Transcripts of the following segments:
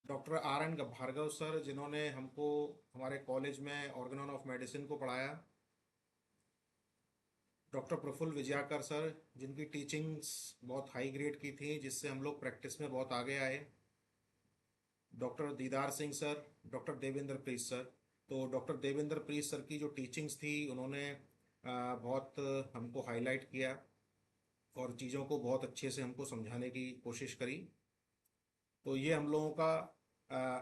Doctor R N Bhargava sir, जिन्होंने हमको हमारे कॉलेज में ऑर्गेनॉन ऑफ मेडिसिन को पढ़ाया। डॉक्टर प्रफुल्ल विजयाकर सर, जिनकी टीचिंग्स बहुत हाई ग्रेड की थी, जिससे हम लोग प्रैक्टिस में बहुत आगे आए। डॉक्टर दीदार सिंह सर, डॉक्टर देवेंद्र प्रीत सर। तो डॉक्टर देवेंद्र प्रीत सर की जो टीचिंग्स थी, उन्होंने बहुत हमको हाईलाइट किया और चीज़ों को बहुत अच्छे से हमको समझाने की कोशिश करी। तो ये हम लोगों का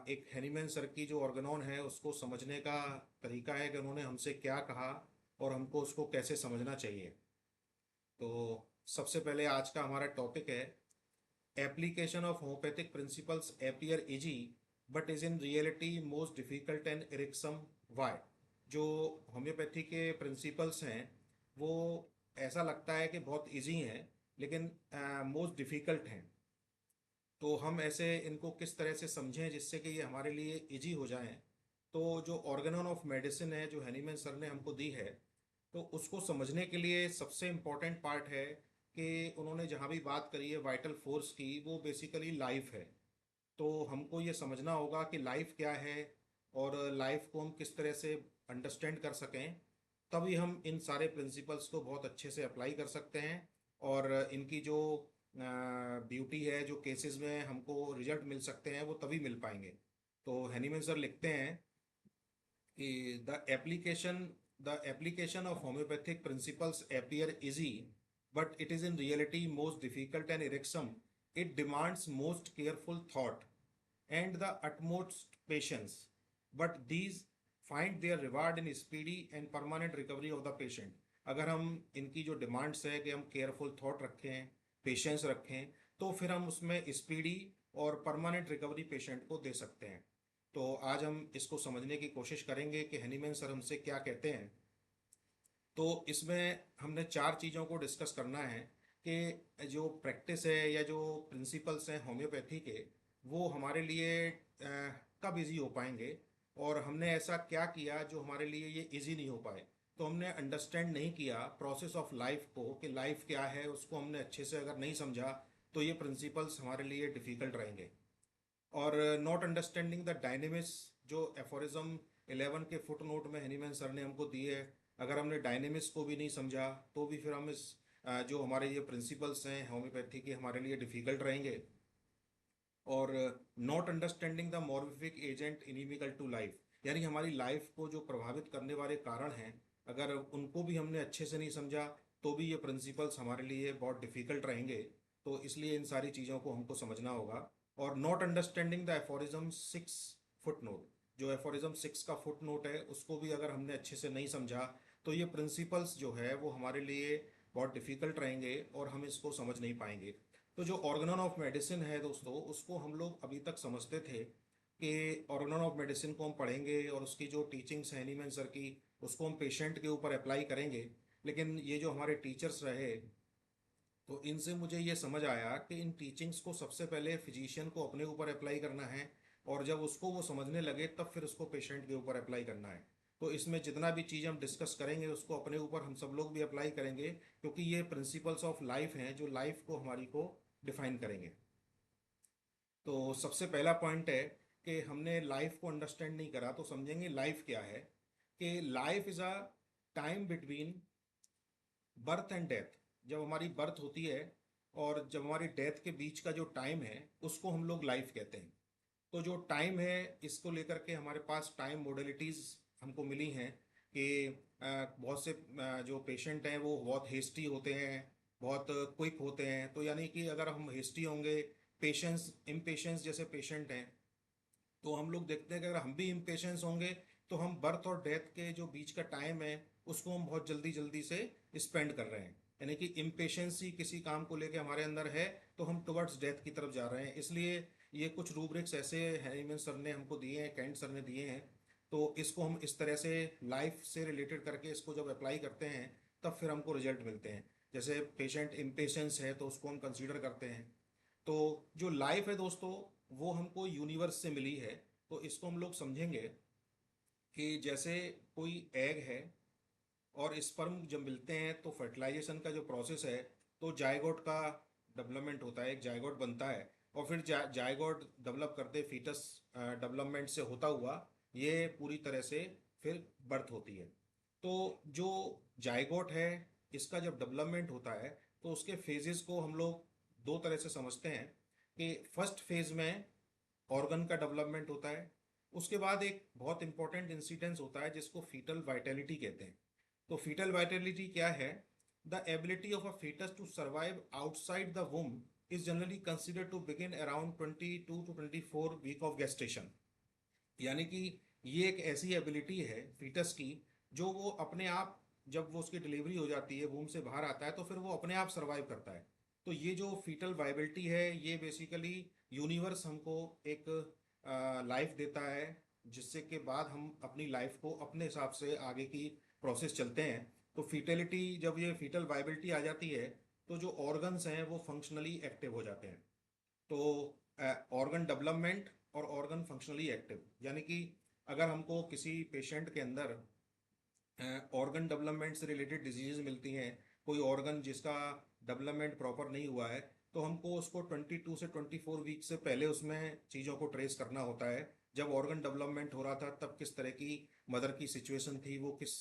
एक हैनीमैन सर की जो ऑर्गेनॉन है उसको समझने का तरीका है कि उन्होंने हमसे क्या कहा और हमको उसको कैसे समझना चाहिए। तो सबसे पहले आज का हमारा टॉपिक है application of homoeopathic principles appear easy but is in reality most difficult and irksome. Why? जो होम्योपैथी के प्रिंसिपल्स हैं वो ऐसा लगता है कि बहुत इजी हैं, लेकिन मोस्ट डिफिकल्ट हैं। तो हम ऐसे इनको किस तरह से समझें जिससे कि ये हमारे लिए इजी हो जाएं। तो जो ऑर्गेनॉन ऑफ मेडिसिन है जो हैनीमैन सर ने हमको दी है, तो उसको समझने के लिए सबसे इम्पोर्टेंट पार्ट है कि उन्होंने जहाँ भी बात करी है वाइटल फोर्स की, वो बेसिकली लाइफ है। तो हमको ये समझना होगा कि लाइफ क्या है और लाइफ को हम किस तरह से अंडरस्टैंड कर सकें, तभी हम इन सारे प्रिंसिपल्स को बहुत अच्छे से अप्लाई कर सकते हैं। और इनकी जो ब्यूटी है, जो केसेस में हमको रिजल्ट मिल सकते हैं, वो तभी मिल पाएंगे। तो हैनीमैन सर लिखते हैं कि the application of homoeopathic principles appear easy but it is in reality most difficult and irksome. It demands most careful thought and the utmost patience, but these find their reward in speedy and permanent recovery of the patient. अगर हम इनकी जो demands है कि हम careful thought रखें, patience रखें, तो फिर हम उसमें स्पीडी और परमानेंट रिकवरी पेशेंट को दे सकते हैं। तो आज हम इसको समझने की कोशिश करेंगे कि हैनीमैन सर हमसे क्या कहते हैं। तो इसमें हमने चार चीज़ों को डिस्कस करना है कि जो प्रैक्टिस है या जो प्रिंसिपल्स हैं होम्योपैथी के, वो हमारे लिए कब इजी हो पाएंगे, और हमने ऐसा क्या किया जो हमारे लिए ये इजी नहीं हो पाए। तो हमने अंडरस्टैंड नहीं किया प्रोसेस ऑफ लाइफ को, कि लाइफ क्या है उसको हमने अच्छे से अगर नहीं समझा, तो ये प्रिंसिपल्स हमारे लिए डिफ़िकल्ट रहेंगे। और नॉट अंडरस्टैंडिंग द डायनेमिक्स, जो एफोरिज्म 11 के फुट नोट में हैनीमैन सर ने हमको दी है, अगर हमने डायनेमिक्स को भी नहीं समझा, तो भी फिर हम इस जो हमारे ये प्रिंसिपल्स हैं होम्योपैथी के, हमारे लिए डिफ़िकल्ट रहेंगे। और not understanding the morbific agent inimical to life, यानी हमारी लाइफ को जो प्रभावित करने वाले कारण हैं, अगर उनको भी हमने अच्छे से नहीं समझा, तो भी ये प्रिंसिपल्स हमारे लिए बहुत डिफ़िकल्ट रहेंगे। तो इसलिए इन सारी चीज़ों को हमको समझना होगा। और not understanding the aphorism 6 foot note, जो एफोरिज्म 6 का फुट नोट है, उसको भी अगर हमने अच्छे से नहीं समझा, तो ये प्रिंसिपल्स जो है वो हमारे लिए बहुत डिफ़िकल्ट रहेंगे और हम इसको समझ नहीं पाएंगे। तो जो ऑर्गेनॉन ऑफ मेडिसिन है दोस्तों, उसको हम लोग अभी तक समझते थे कि ऑर्गेनॉन ऑफ मेडिसिन को हम पढ़ेंगे और उसकी जो टीचिंग्स है एनीमैन सर की, उसको हम पेशेंट के ऊपर अप्लाई करेंगे। लेकिन ये जो हमारे टीचर्स रहे, तो इनसे मुझे ये समझ आया कि इन टीचिंग्स को सबसे पहले फिजिशियन को अपने ऊपर अप्लाई करना है, और जब उसको वो समझने लगे तब फिर उसको पेशेंट के ऊपर अप्लाई करना है। तो इसमें जितना भी चीज़ हम डिस्कस करेंगे उसको अपने ऊपर हम सब लोग भी अप्लाई करेंगे, क्योंकि ये प्रिंसिपल्स ऑफ लाइफ हैं जो लाइफ को हमारी को डिफाइन करेंगे। तो सबसे पहला पॉइंट है कि हमने लाइफ को अंडरस्टैंड नहीं करा, तो समझेंगे लाइफ क्या है। कि life is a time between birth and death. जब हमारी बर्थ होती है और जब हमारी डेथ के बीच का जो टाइम है, उसको हम लोग लाइफ कहते हैं। तो जो टाइम है, इसको लेकर के हमारे पास टाइम मोडेलिटीज़ हमको मिली हैं कि बहुत से जो पेशेंट हैं वो बहुत हेस्टी होते हैं, बहुत क्विक होते हैं। तो यानी कि अगर हम हेस्टी होंगे, पेशेंस इम्पेशेंस जैसे पेशेंट हैं, तो हम लोग देखते हैं कि अगर हम भी इम्पेशेंस होंगे, तो हम बर्थ और डेथ के जो बीच का टाइम है उसको हम बहुत जल्दी जल्दी से स्पेंड कर रहे हैं। यानी कि इम्पेशेंसी किसी काम को लेके हमारे अंदर है, तो हम टुवर्ड्स डेथ की तरफ जा रहे हैं। इसलिए ये कुछ रूब्रिक्स ऐसे हैनीमैन सर ने हमको दिए हैं, कैंट सर ने दिए हैं। तो इसको हम इस तरह से लाइफ से रिलेटेड करके इसको जब अप्लाई करते हैं, तब फिर हमको रिजल्ट मिलते हैं। जैसे पेशेंट इम्पेशेंस है तो उसको हम कंसीडर करते हैं। तो जो लाइफ है दोस्तों, वो हमको यूनिवर्स से मिली है। तो इसको हम लोग समझेंगे कि जैसे कोई एग है और स्पर्म जब मिलते हैं तो फर्टिलाइजेशन का जो प्रोसेस है, तो जायगोट का डेवलपमेंट होता है, एक जायगोट बनता है। और फिर जायगोट डेवलप करते फीटस डेवलपमेंट से होता हुआ ये पूरी तरह से फिर बर्थ होती है। तो जो जायगोट है इसका जब डेवलपमेंट होता है तो उसके फेजेस को हम लोग दो तरह से समझते हैं कि फर्स्ट फेज में ऑर्गन का डेवलपमेंट होता है, उसके बाद एक बहुत इंपॉर्टेंट इंसिडेंस होता है जिसको फीटल वाइटलिटी कहते हैं। तो फीटल वाइटलिटी क्या है? The ability of a fetus to survive outside the womb is generally considered to begin around 22 to 24 week of gestation। यानी कि ये एक ऐसी एबिलिटी है फीटस की जो वो अपने आप, जब वो उसकी डिलीवरी हो जाती है, वूम से बाहर आता है, तो फिर वो अपने आप सर्वाइव करता है। तो ये जो फीटल वाइबिलिटी है ये बेसिकली यूनिवर्स हमको एक लाइफ देता है, जिससे के बाद हम अपनी लाइफ को अपने हिसाब से आगे की प्रोसेस चलते हैं। तो फीटलिटी, जब ये फीटल वाइबिलिटी आ जाती है तो जो ऑर्गन्स हैं वो फंक्शनली एक्टिव हो जाते हैं। तो ऑर्गन डेवलपमेंट और ऑर्गन फंक्शनली एक्टिव, यानी कि अगर हमको किसी पेशेंट के अंदर ऑर्गन डेवलपमेंट से रिलेटेड डिजीज मिलती हैं, कोई ऑर्गन जिसका डेवलपमेंट प्रॉपर नहीं हुआ है, तो हमको उसको 22 से 24 वीक से पहले उसमें चीज़ों को ट्रेस करना होता है। जब ऑर्गन डेवलपमेंट हो रहा था तब किस तरह की मदर की सिचुएशन थी, वो किस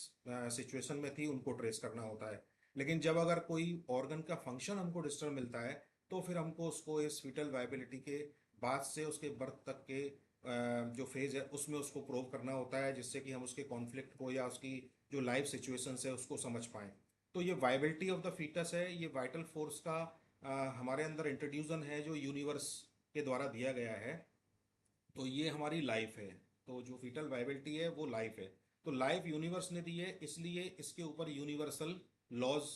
सिचुएशन में थी, उनको ट्रेस करना होता है। लेकिन जब अगर कोई ऑर्गन का फंक्शन हमको डिस्टर्ब मिलता है तो फिर हमको उसको इस फीटल वाइबिलिटी के बाद से उसके बर्थ तक के जो फेज है उसमें उसको प्रूव करना होता है, जिससे कि हम उसके कॉन्फ्लिक्ट को या उसकी जो लाइफ सिचुएशंस है उसको समझ पाएं। तो ये वाइबिलिटी ऑफ द फीटस है, ये वाइटल फोर्स का हमारे अंदर इंट्रोड्यूसन है जो यूनिवर्स के द्वारा दिया गया है। तो ये हमारी लाइफ है। तो जो फीटल वाइबिलिटी है वो लाइफ है। तो लाइफ यूनिवर्स ने दी है, इसलिए इसके ऊपर यूनिवर्सल लॉज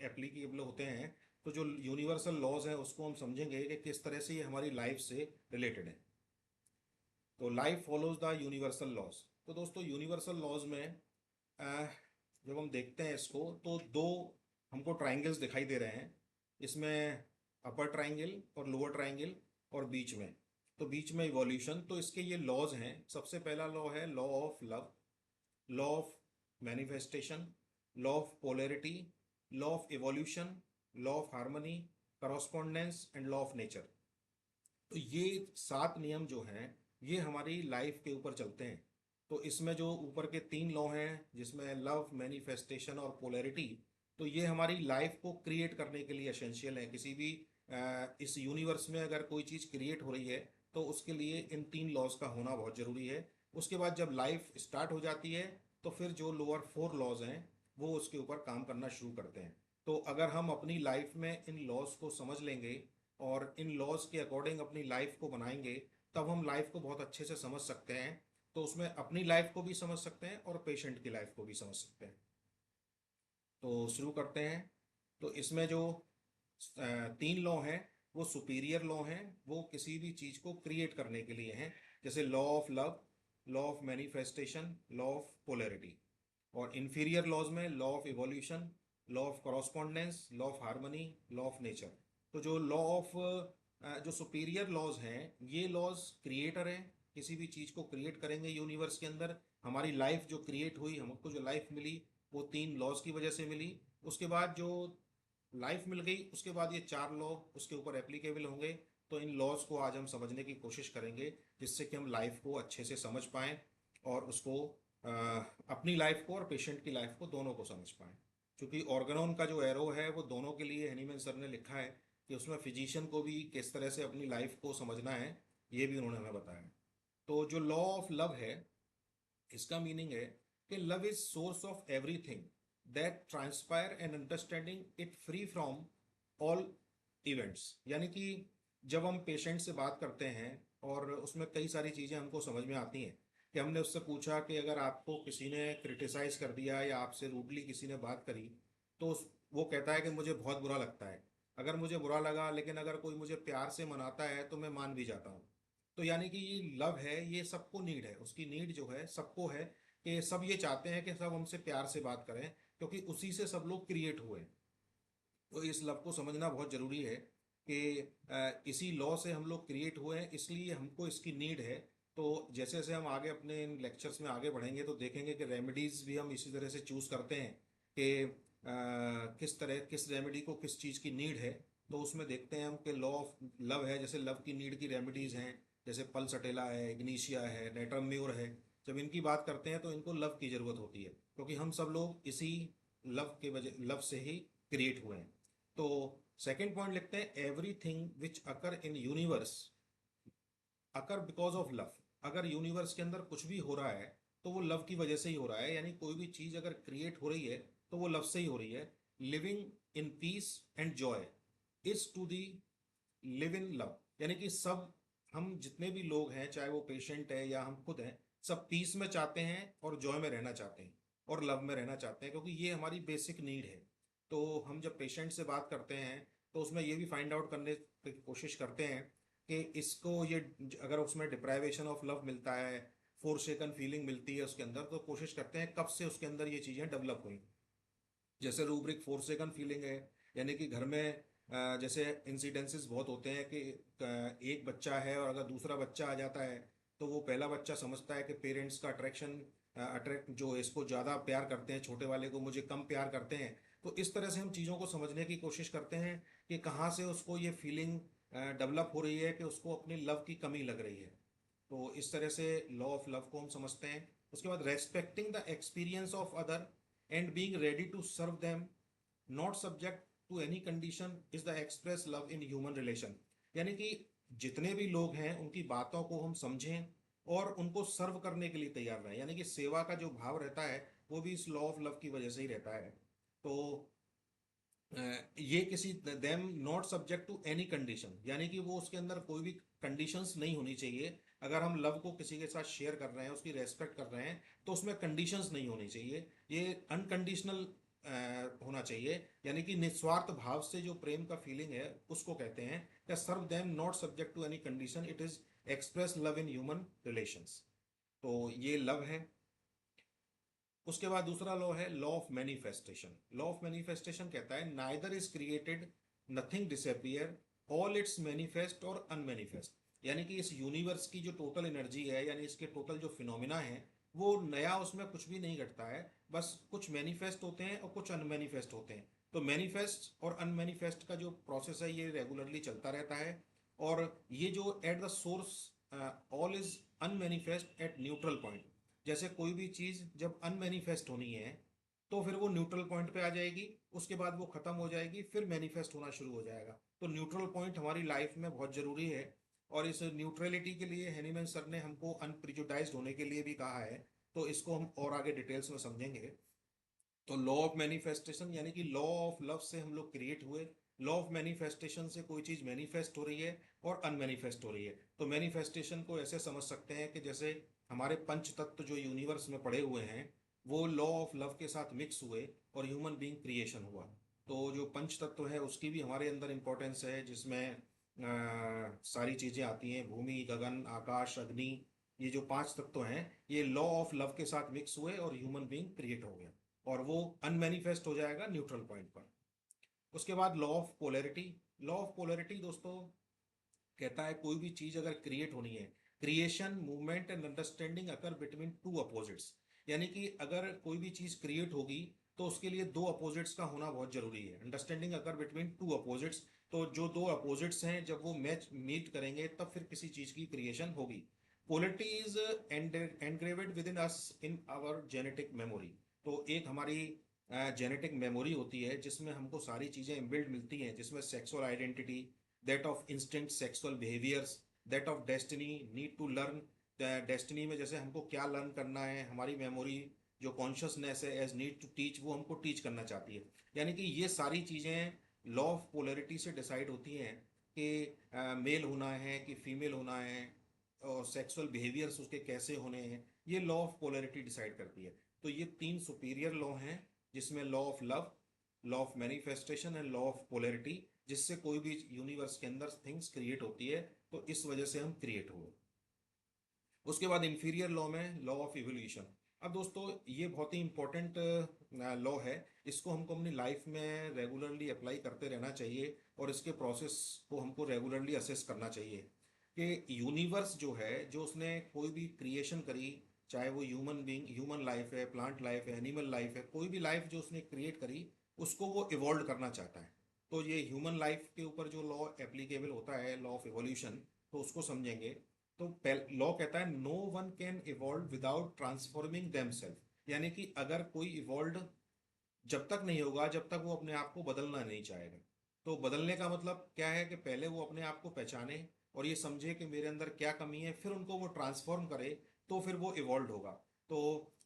एप्लीकेबल होते हैं। तो जो यूनिवर्सल लॉज हैं उसको हम समझेंगे कि किस तरह से ये हमारी लाइफ से रिलेटेड है। तो life follows the universal laws. तो दोस्तों यूनिवर्सल लॉज में जब हम देखते हैं इसको तो दो हमको ट्राइंगल्स दिखाई दे रहे हैं। इसमें अपर ट्राइंगल और लोअर ट्राइंगल, और बीच में, तो बीच में इवोल्यूशन। तो इसके ये लॉज हैं। सबसे पहला लॉ है law of love, law of manifestation, law of polarity, law of evolution, law of harmony, correspondence and law of nature. तो ये 7 नियम जो हैं ये हमारी लाइफ के ऊपर चलते हैं। तो इसमें जो ऊपर के 3 लॉ हैं जिसमें लव, मैनिफेस्टेशन और पोलैरिटी, तो ये हमारी लाइफ को क्रिएट करने के लिए एसेंशियल है। किसी भी इस यूनिवर्स में अगर कोई चीज़ क्रिएट हो रही है तो उसके लिए इन 3 लॉज का होना बहुत ज़रूरी है। उसके बाद जब लाइफ स्टार्ट हो जाती है तो फिर जो लोअर 4 लॉज हैं वो उसके ऊपर काम करना शुरू करते हैं। तो अगर हम अपनी लाइफ में इन लॉज को समझ लेंगे और इन लॉज के अकॉर्डिंग अपनी लाइफ को बनाएंगे, तब हम लाइफ को बहुत अच्छे से समझ सकते हैं। तो उसमें अपनी लाइफ को भी समझ सकते हैं और पेशेंट की लाइफ को भी समझ सकते हैं। तो शुरू करते हैं। तो इसमें जो 3 लॉ हैं वो सुपीरियर लॉ हैं, वो किसी भी चीज़ को क्रिएट करने के लिए हैं। जैसे law of love, law of manifestation, law of polarity. और इन्फीरियर लॉज में law of evolution, law of correspondence, law of harmony, law of nature. तो जो लॉ ऑफ जो सुपीरियर लॉज हैं ये लॉज क्रिएटर हैं, किसी भी चीज़ को क्रिएट करेंगे यूनिवर्स के अंदर। हमारी लाइफ जो क्रिएट हुई, हमको जो लाइफ मिली वो 3 लॉज की वजह से मिली। उसके बाद जो लाइफ मिल गई उसके बाद ये 4 लॉ उसके ऊपर एप्लीकेबल होंगे। तो इन लॉज को आज हम समझने की कोशिश करेंगे जिससे कि हम लाइफ को अच्छे से समझ पाएँ और उसको अ, अपनी लाइफ को और पेशेंट की लाइफ को दोनों को समझ पाएँ। क्योंकि ऑर्गेनोन का जो एरो है वो दोनों के लिए हनीमैन सर ने लिखा है कि उसमें फिजिशियन को भी किस तरह से अपनी लाइफ को समझना है, ये भी उन्होंने हमें बताया। तो जो लॉ ऑफ लव है इसका मीनिंग है कि love is source of everything that transpire and understanding it free from all events. यानी कि जब हम पेशेंट से बात करते हैं और उसमें कई सारी चीज़ें हमको समझ में आती हैं कि हमने उससे पूछा कि अगर आपको किसी ने क्रिटिसाइज कर दिया या आपसे रूडली किसी ने बात करी तो वो कहता है कि मुझे बहुत बुरा लगता है। अगर मुझे बुरा लगा लेकिन अगर कोई मुझे प्यार से मनाता है तो मैं मान भी जाता हूँ। तो यानी कि ये लव है, ये सबको नीड है, उसकी नीड जो है सबको है कि सब ये चाहते हैं कि सब हमसे प्यार से बात करें, क्योंकि उसी से सब लोग क्रिएट हुए। तो इस लव को समझना बहुत ज़रूरी है कि इसी लॉ से हम लोग क्रिएट हुए हैं, इसलिए हमको इसकी नीड है। तो जैसे जैसे हम आगे अपने इन लेक्चर्स में आगे बढ़ेंगे तो देखेंगे कि रेमेडीज़ भी हम इसी तरह से चूज़ करते हैं कि किस रेमेडी को किस चीज़ की नीड है। तो उसमें देखते हैं हम कि लॉ ऑफ लव है, जैसे लव की नीड की रेमेडीज हैं, जैसे पल्सटेला है, इग्निशिया है, नेटरम्यूर है। जब इनकी बात करते हैं तो इनको लव की ज़रूरत होती है, क्योंकि हम सब लोग इसी लव के वजह लव से ही क्रिएट हुए हैं। तो सेकंड पॉइंट लिखते हैं, everything which occur in universe occur because of love. अगर यूनिवर्स के अंदर कुछ भी हो रहा है तो वो लव की वजह से ही हो रहा है, यानी कोई भी चीज़ अगर क्रिएट हो रही है तो वो लव से ही हो रही है। Living in peace and joy is to the live in love, यानी कि सब हम जितने भी लोग हैं, चाहे वो पेशेंट है या हम खुद हैं, सब पीस में चाहते हैं और जॉय में रहना चाहते हैं और लव में रहना चाहते हैं, क्योंकि ये हमारी बेसिक नीड है। तो हम जब पेशेंट से बात करते हैं तो उसमें ये भी फाइंड आउट करने की कोशिश करते हैं कि इसको ये, अगर उसमें डिप्राइवेशन ऑफ लव मिलता है, फोरसेकन फीलिंग मिलती है उसके अंदर, तो कोशिश करते हैं कब से उसके अंदर ये चीज़ें डेवलप हुई। जैसे रूब्रिक फोरसेकन फीलिंग है, यानी कि घर में जैसे इंसिडेंसेस बहुत होते हैं कि एक बच्चा है और अगर दूसरा बच्चा आ जाता है तो वो पहला बच्चा समझता है कि पेरेंट्स का अट्रैक्शन, अट्रैक्ट जो इसको ज़्यादा प्यार करते हैं, छोटे वाले को मुझे कम प्यार करते हैं। तो इस तरह से हम चीज़ों को समझने की कोशिश करते हैं कि कहाँ से उसको ये फीलिंग डेवलप हो रही है कि उसको अपनी लव की कमी लग रही है। तो इस तरह से लॉ ऑफ लव को हम समझते हैं। उसके बाद respecting the experience of other and being ready to serve them, not subject to any condition, is the express love in human relation. यानी कि जितने भी लोग हैं उनकी बातों को हम समझें और उनको सर्व करने के लिए तैयार रहें, यानी कि सेवा का जो भाव रहता है वो भी इस लॉ ऑफ लव की वजह से ही रहता है। तो ये किसी them not subject to any condition, यानी कि वो उसके अंदर कोई भी कंडीशंस नहीं होनी चाहिए। अगर हम लव को किसी के साथ शेयर कर रहे हैं, उसकी रेस्पेक्ट कर रहे हैं, तो उसमें कंडीशंस नहीं होनी चाहिए। ये अनकंडीशनल होना चाहिए, यानी कि निस्वार्थ भाव से जो प्रेम का फीलिंग है उसको कहते हैं serve them not subject to any condition, it is express love in human relations. तो ये लव है। उसके बाद दूसरा लॉ है law of manifestation. Law of manifestation कहता है neither is created, nothing disappear, all it's manifest और अनमैनिफेस्ट। यानी कि इस यूनिवर्स की जो टोटल एनर्जी है, यानी इसके टोटल जो फिनोमिना है, वो नया उसमें कुछ भी नहीं घटता है। बस कुछ मैनिफेस्ट होते हैं और कुछ अनमैनिफेस्ट होते हैं। तो मैनिफेस्ट और अनमैनिफेस्ट का जो प्रोसेस है ये रेगुलरली चलता रहता है। और ये जो at the source all is unmanifest at neutral point. जैसे कोई भी चीज़ जब अनमैनिफेस्ट होनी है तो फिर वो न्यूट्रल पॉइंट पे आ जाएगी, उसके बाद वो खत्म हो जाएगी, फिर मैनिफेस्ट होना शुरू हो जाएगा। तो न्यूट्रल पॉइंट हमारी लाइफ में बहुत ज़रूरी है। और इस न्यूट्रलिटी के लिए हैनीमैन सर ने हमको अनप्रिजुडाइज्ड होने के लिए भी कहा है। तो इसको हम और आगे डिटेल्स में समझेंगे। तो लॉ ऑफ मैनिफेस्टेशन, यानी कि लॉ ऑफ लव से हम लोग क्रिएट हुए। लॉ ऑफ मैनिफेस्टेशन से कोई चीज़ मैनिफेस्ट हो रही है और अनमैनिफेस्ट हो रही है। तो मैनिफेस्टेशन को ऐसे समझ सकते हैं कि जैसे हमारे पंच तत्व जो यूनिवर्स में पड़े हुए हैं वो लॉ ऑफ लव के साथ मिक्स हुए और ह्यूमन बीइंग क्रिएशन हुआ। तो जो पंच तत्व है उसकी भी हमारे अंदर इंपॉर्टेंस है, जिसमें सारी चीज़ें आती हैं, भूमि, गगन, आकाश, अग्नि। ये जो पांच तत्व हैं ये लॉ ऑफ लव के साथ मिक्स हुए और ह्यूमन बीइंग क्रिएट हो गया। और वो अनमैनिफेस्ट हो जाएगा न्यूट्रल पॉइंट पर। उसके बाद law of polarity. Law of polarity दोस्तों कहता है कोई भी चीज अगर क्रिएट होनी है, creation, movement and understanding occur between two opposites. यानी कि अगर कोई भी चीज क्रिएट होगी तो उसके लिए दो अपोजिट्स का होना बहुत जरूरी है। Understanding occur between two opposites, तो जो दो अपोजिट्स हैं जब वो मैच मीट करेंगे तब फिर किसी चीज की क्रिएशन होगी। Polarity is engraved with in us in our genetic memory. तो एक हमारी जेनेटिक मेमोरी होती है जिसमें हमको सारी चीज़ें इनबिल्ट मिलती हैं, जिसमें sexual identity, that of instinct sexual behaviours, that of destiny, need to learn. Destiny में जैसे हमको क्या लर्न करना है, हमारी मेमोरी जो कॉन्शियसनेस है एज नीड टू टीच, वो हमको टीच करना चाहती है। यानी कि ये सारी चीज़ें लॉ ऑफ पोलैरिटी से डिसाइड होती हैं कि मेल होना है कि फीमेल होना है, और सेक्सुअल बिहेवियर्स उसके कैसे होने हैं, ये लॉ ऑफ पोलैरिटी डिसाइड करती है। तो ये तीन सुपीरियर लॉ हैं, जिसमें law of love, law of manifestation and law of polarity, जिससे कोई भी यूनिवर्स के अंदर थिंग्स क्रिएट होती है। तो इस वजह से हम क्रिएट हुए। उसके बाद इंफीरियर लॉ में लॉ ऑफ इवोल्यूशन। अब दोस्तों ये बहुत ही इंपॉर्टेंट लॉ है। इसको हमको अपनी लाइफ में रेगुलरली अप्लाई करते रहना चाहिए और इसके प्रोसेस को हमको रेगुलरली असेस करना चाहिए कि यूनिवर्स जो है, जो उसने कोई भी क्रिएशन करी, चाहे वो ह्यूमन बीइंग, ह्यूमन लाइफ है, प्लांट लाइफ है, एनिमल लाइफ है, कोई भी लाइफ जो उसने क्रिएट करी उसको वो इवॉल्व करना चाहता है। तो ये ह्यूमन लाइफ के ऊपर जो लॉ एप्लीकेबल होता है, लॉ ऑफ इवोल्यूशन, तो उसको समझेंगे। तो लॉ कहता है no one can evolve without transforming themself, यानी कि अगर कोई इवॉल्व जब तक नहीं होगा जब तक वो अपने आप को बदलना नहीं चाहेगा। तो बदलने का मतलब क्या है कि पहले वो अपने आप को पहचाने और ये समझे कि मेरे अंदर क्या कमी है, फिर उनको वो ट्रांसफॉर्म करे, तो फिर वो इवॉल्व होगा। तो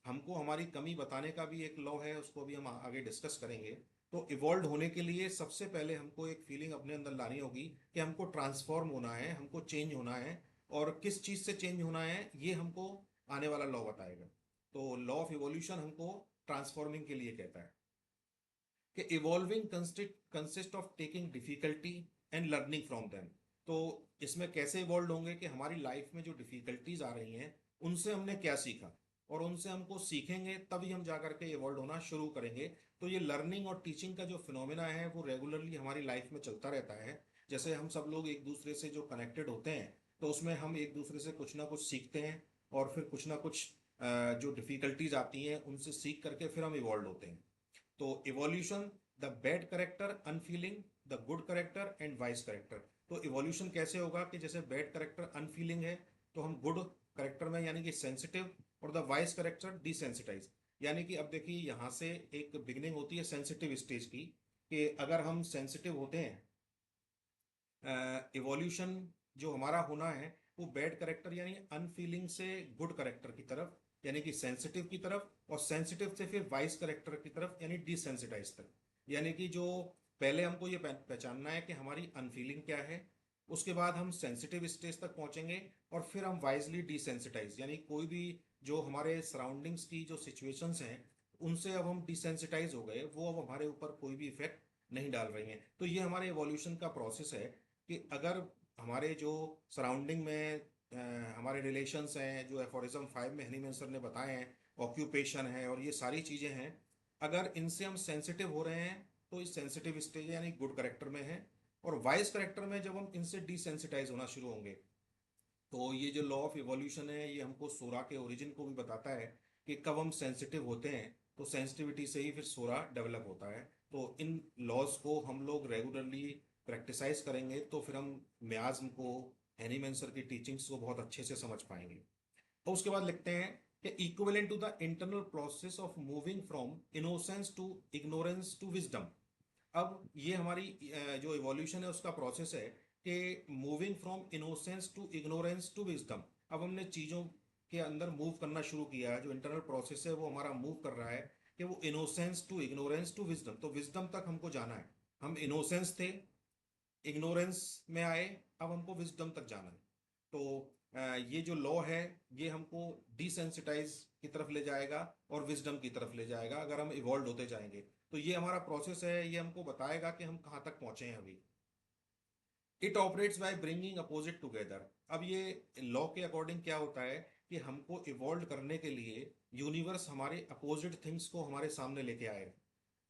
हमको हमारी कमी बताने का भी एक लॉ है, उसको भी हम आगे डिस्कस करेंगे। तो इवॉल्व होने के लिए सबसे पहले हमको एक फीलिंग अपने अंदर लानी होगी कि हमको ट्रांसफॉर्म होना है, हमको चेंज होना है। और किस चीज़ से चेंज होना है ये हमको आने वाला लॉ बताएगा। तो लॉ ऑफ इवोल्यूशन हमको ट्रांसफॉर्मिंग के लिए कहता है कि evolving consist of taking difficulty and learning from them. तो इसमें कैसे इवॉल्व होंगे कि हमारी लाइफ में जो डिफिकल्टीज आ रही हैं उनसे हमने क्या सीखा, और उनसे हमको सीखेंगे तभी हम जा करके इवॉल्व होना शुरू करेंगे। तो ये लर्निंग और टीचिंग का जो फिनोमेना है वो रेगुलरली हमारी लाइफ में चलता रहता है। जैसे हम सब लोग एक दूसरे से जो कनेक्टेड होते हैं तो उसमें हम एक दूसरे से कुछ ना कुछ सीखते हैं, और फिर कुछ ना कुछ जो डिफिकल्टीज आती हैं उनसे सीख करके फिर हम इवॉल्व होते हैं। तो evolution, the bad character unfailing, the good character and vice character. तो इवोल्यूशन कैसे होगा कि जैसे बैड करेक्टर अनफीलिंग है तो हम गुड करेक्टर में यानी कि सेंसिटिव, और द वाइस करेक्टर डिसेंसिटाइज। यानी कि अब देखिए यहाँ से एक बिगनिंग होती है सेंसिटिव स्टेज की, कि अगर हम सेंसिटिव होते हैं, इवोल्यूशन जो हमारा होना है वो बैड करेक्टर यानी अनफीलिंग से गुड करेक्टर की तरफ यानी कि सेंसिटिव की तरफ, और सेंसिटिव से फिर वाइस करेक्टर की तरफ यानी डिसेंसिटाइज तक। यानी कि जो पहले हमको ये पहचानना है कि हमारी अनफीलिंग क्या है, उसके बाद हम सेंसिटिव स्टेज तक पहुंचेंगे, और फिर हम वाइजली डिसेंसिटाइज यानी कोई भी जो हमारे सराउंडिंग्स की जो सिचुएशंस हैं उनसे अब हम डिसेंसिटाइज हो गए, वो अब हमारे ऊपर कोई भी इफेक्ट नहीं डाल रही हैं। तो ये हमारे एवोल्यूशन का प्रोसेस है कि अगर हमारे जो सराउंडिंग में हमारे रिलेशंस हैं, जो एफोरिज्म 5 में हनीमैन सर ने बताए हैं, ऑक्यूपेशन है और ये सारी चीज़ें हैं, अगर इनसे हम सेंसिटिव हो रहे हैं तो इस सेंसिटिव स्टेज यानी गुड करेक्टर में है। और वाइस करेक्टर में जब हम इनसे डिसेंसिटाइज होना शुरू होंगे, तो ये जो लॉ ऑफ इवोल्यूशन है ये हमको सोरा के ओरिजिन को भी बताता है कि कब हम सेंसिटिव होते हैं, तो सेंसिटिविटी से ही फिर सोरा डेवलप होता है। तो इन लॉज को हम लोग रेगुलरली प्रैक्टिसाइज करेंगे तो फिर हम म्याज्म को, हैनीमैन सर की टीचिंग्स को बहुत अच्छे से समझ पाएंगे। तो उसके बाद लिखते हैं कि equivalent to the internal process of moving from innocence to ignorance to wisdom. अब ये हमारी जो इवोल्यूशन है उसका प्रोसेस है कि moving from innocence to ignorance to wisdom. अब हमने चीज़ों के अंदर मूव करना शुरू किया है, जो इंटरनल प्रोसेस है वो हमारा मूव कर रहा है कि वो innocence to ignorance to wisdom, तो विजडम तक हमको जाना है। हम इनोसेंस थे, इग्नोरेंस में आए, अब हमको विजडम तक जाना है। तो ये जो लॉ है ये हमको डिसेंसिटाइज की तरफ ले जाएगा और विजडम की तरफ ले जाएगा अगर हम इवॉल्व होते जाएंगे। तो ये हमारा प्रोसेस है, ये हमको बताएगा कि हम कहाँ तक पहुंचे हैं अभी। It operates by bringing opposite together. अब ये लॉ के अकॉर्डिंग क्या होता है कि हमको इवॉल्व करने के लिए यूनिवर्स हमारे अपोजिट थिंग्स को हमारे सामने लेके आएगा।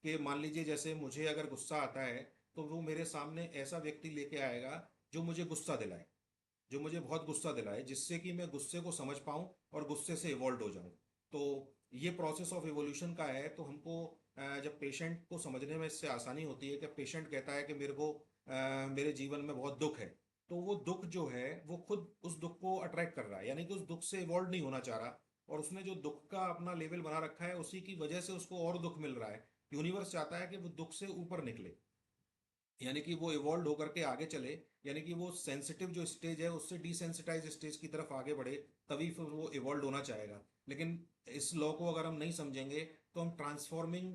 कि मान लीजिए जैसे मुझे अगर गुस्सा आता है तो वो मेरे सामने ऐसा व्यक्ति लेके आएगा जो मुझे गुस्सा दिलाए, जो मुझे बहुत गुस्सा दिलाए, जिससे कि मैं गुस्से को समझ पाऊं और गुस्से से इवॉल्व हो जाऊं। तो ये प्रोसेस ऑफ इवोल्यूशन का है। तो हमको जब पेशेंट को समझने में इससे आसानी होती है कि पेशेंट कहता है कि मेरे को मेरे जीवन में बहुत दुख है, तो वो दुख जो है वो खुद उस दुख को अट्रैक्ट कर रहा है, यानी कि उस दुख से इवॉल्व नहीं होना चाह रहा, और उसने जो दुख का अपना लेवल बना रखा है उसी की वजह से उसको और दुख मिल रहा है। यूनिवर्स चाहता है कि वो दुख से ऊपर निकले, यानी कि वो इवॉल्व होकर के आगे चले, यानी कि वो सेंसिटिव जो स्टेज है उससे डिसेंसिटाइज स्टेज की तरफ आगे बढ़े, तभी फिर वो इवॉल्व होना चाहेगा। लेकिन इस लॉ को अगर हम नहीं समझेंगे तो हम ट्रांसफॉर्मिंग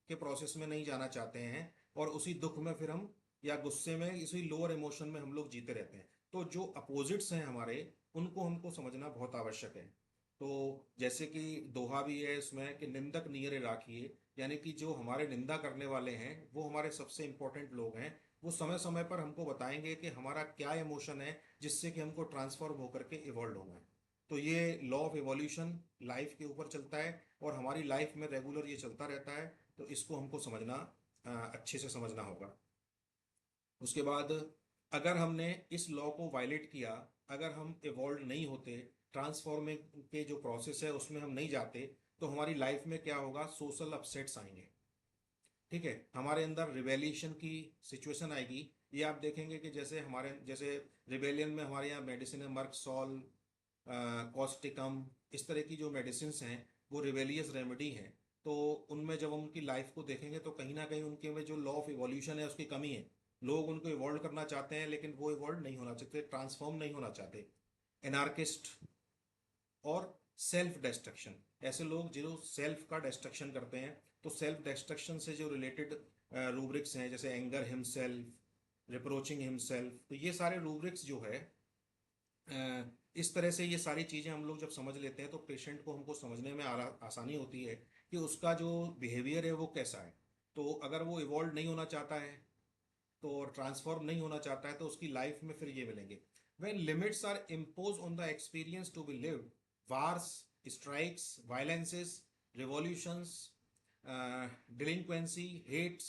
के प्रोसेस में नहीं जाना चाहते हैं, और उसी दुख में फिर हम, या गुस्से में, इसी लोअर इमोशन में हम लोग जीते रहते हैं। तो जो अपोजिट्स हैं हमारे, उनको हमको समझना बहुत आवश्यक है। तो जैसे कि दोहा भी है इसमें कि निंदक नियरे राखिए, यानी कि जो हमारे निंदा करने वाले हैं वो हमारे सबसे इंपॉर्टेंट लोग हैं। वो समय समय पर हमको बताएंगे कि हमारा क्या इमोशन है जिससे कि हमको ट्रांसफॉर्म होकर के इवॉल्व होना है। तो ये लॉ ऑफ इवोल्यूशन लाइफ के ऊपर चलता है और हमारी लाइफ में रेगुलर ये चलता रहता है। तो इसको हमको समझना, अच्छे से समझना होगा। उसके बाद अगर हमने इस लॉ को वायलेट किया, अगर हम इवॉल्व नहीं होते, ट्रांसफॉर्मिंग के जो प्रोसेस है उसमें हम नहीं जाते, तो हमारी लाइफ में क्या होगा, सोशल अपसेट्स आएंगे। ठीक है, हमारे अंदर रिवेलिएशन की सिचुएशन आएगी। ये आप देखेंगे कि जैसे रिवेलियन में हमारे यहाँ मेडिसिन है, मर्क सॉल, कॉस्टिकम, इस तरह की जो मेडिसिन हैं वो रिवेलियस रेमेडी हैं। तो उनमें जब हम उनकी लाइफ को देखेंगे तो कहीं ना कहीं उनके में जो लॉ ऑफ इवोल्यूशन है उसकी कमी है। लोग उनको इवॉल्व करना चाहते हैं लेकिन वो इवॉल्व नहीं होना चाहते, ट्रांसफॉर्म नहीं होना चाहते। एनार्किस्ट और सेल्फ डिस्ट्रक्शन, ऐसे लोग जो सेल्फ का डिस्ट्रक्शन करते हैं। तो सेल्फ डिस्ट्रक्शन से जो रिलेटेड रूब्रिक्स हैं, जैसे एंगर हिमसेल्फ, रिप्रोचिंग हिमसेल्फ, तो ये सारे रूब्रिक्स जो है इस तरह से ये सारी चीज़ें हम लोग जब समझ लेते हैं तो पेशेंट को हमको समझने में आसानी होती है कि उसका जो बिहेवियर है वो कैसा है। तो अगर वो इवॉल्व नहीं होना चाहता है, तो ट्रांसफॉर्म नहीं होना चाहता है, तो उसकी लाइफ में फिर ये मिलेंगे। When limits are impose on the experience to be lived, wars, strikes, violences, revolutions, delinquency, hates,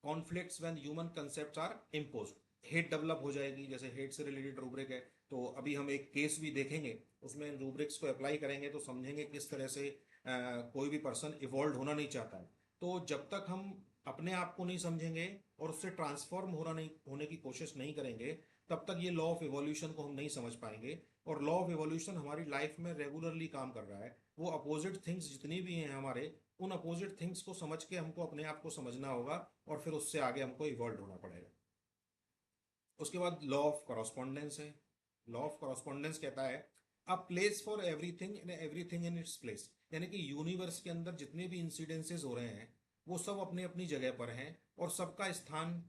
conflicts, when human concepts are impose, hate develop हो जाएगी। जैसे हेट से रिलेटेड रूब्रिक है, तो अभी हम एक केस भी देखेंगे, उसमें इन रूब्रिक्स को अप्लाई करेंगे तो समझेंगे किस तरह से कोई भी पर्सन इवॉल्व होना नहीं चाहता है। तो जब तक हम अपने आप को नहीं समझेंगे और उससे ट्रांसफॉर्म होने की कोशिश नहीं करेंगे, तब तक ये लॉ ऑफ इवोल्यूशन को हम नहीं समझ पाएंगे। और लॉ ऑफ इवोल्यूशन हमारी लाइफ में रेगुलरली काम कर रहा है। वो अपोजिट थिंग्स जितनी भी हैं हमारे, उन अपोजिट थिंग्स को समझ के हमको अपने आप को समझना होगा और फिर उससे आगे हमको इवॉल्व होना पड़ेगा। उसके बाद लॉ ऑफ कॉरस्पॉन्डेंस है। लॉ ऑफ कॉरस्पॉन्डेंस कहता है a place for everything and everything in its place, यानी कि यूनिवर्स के अंदर जितने भी इंसिडेंसेस हो रहे हैं वो सब अपनी अपनी जगह पर हैं और सबका स्थान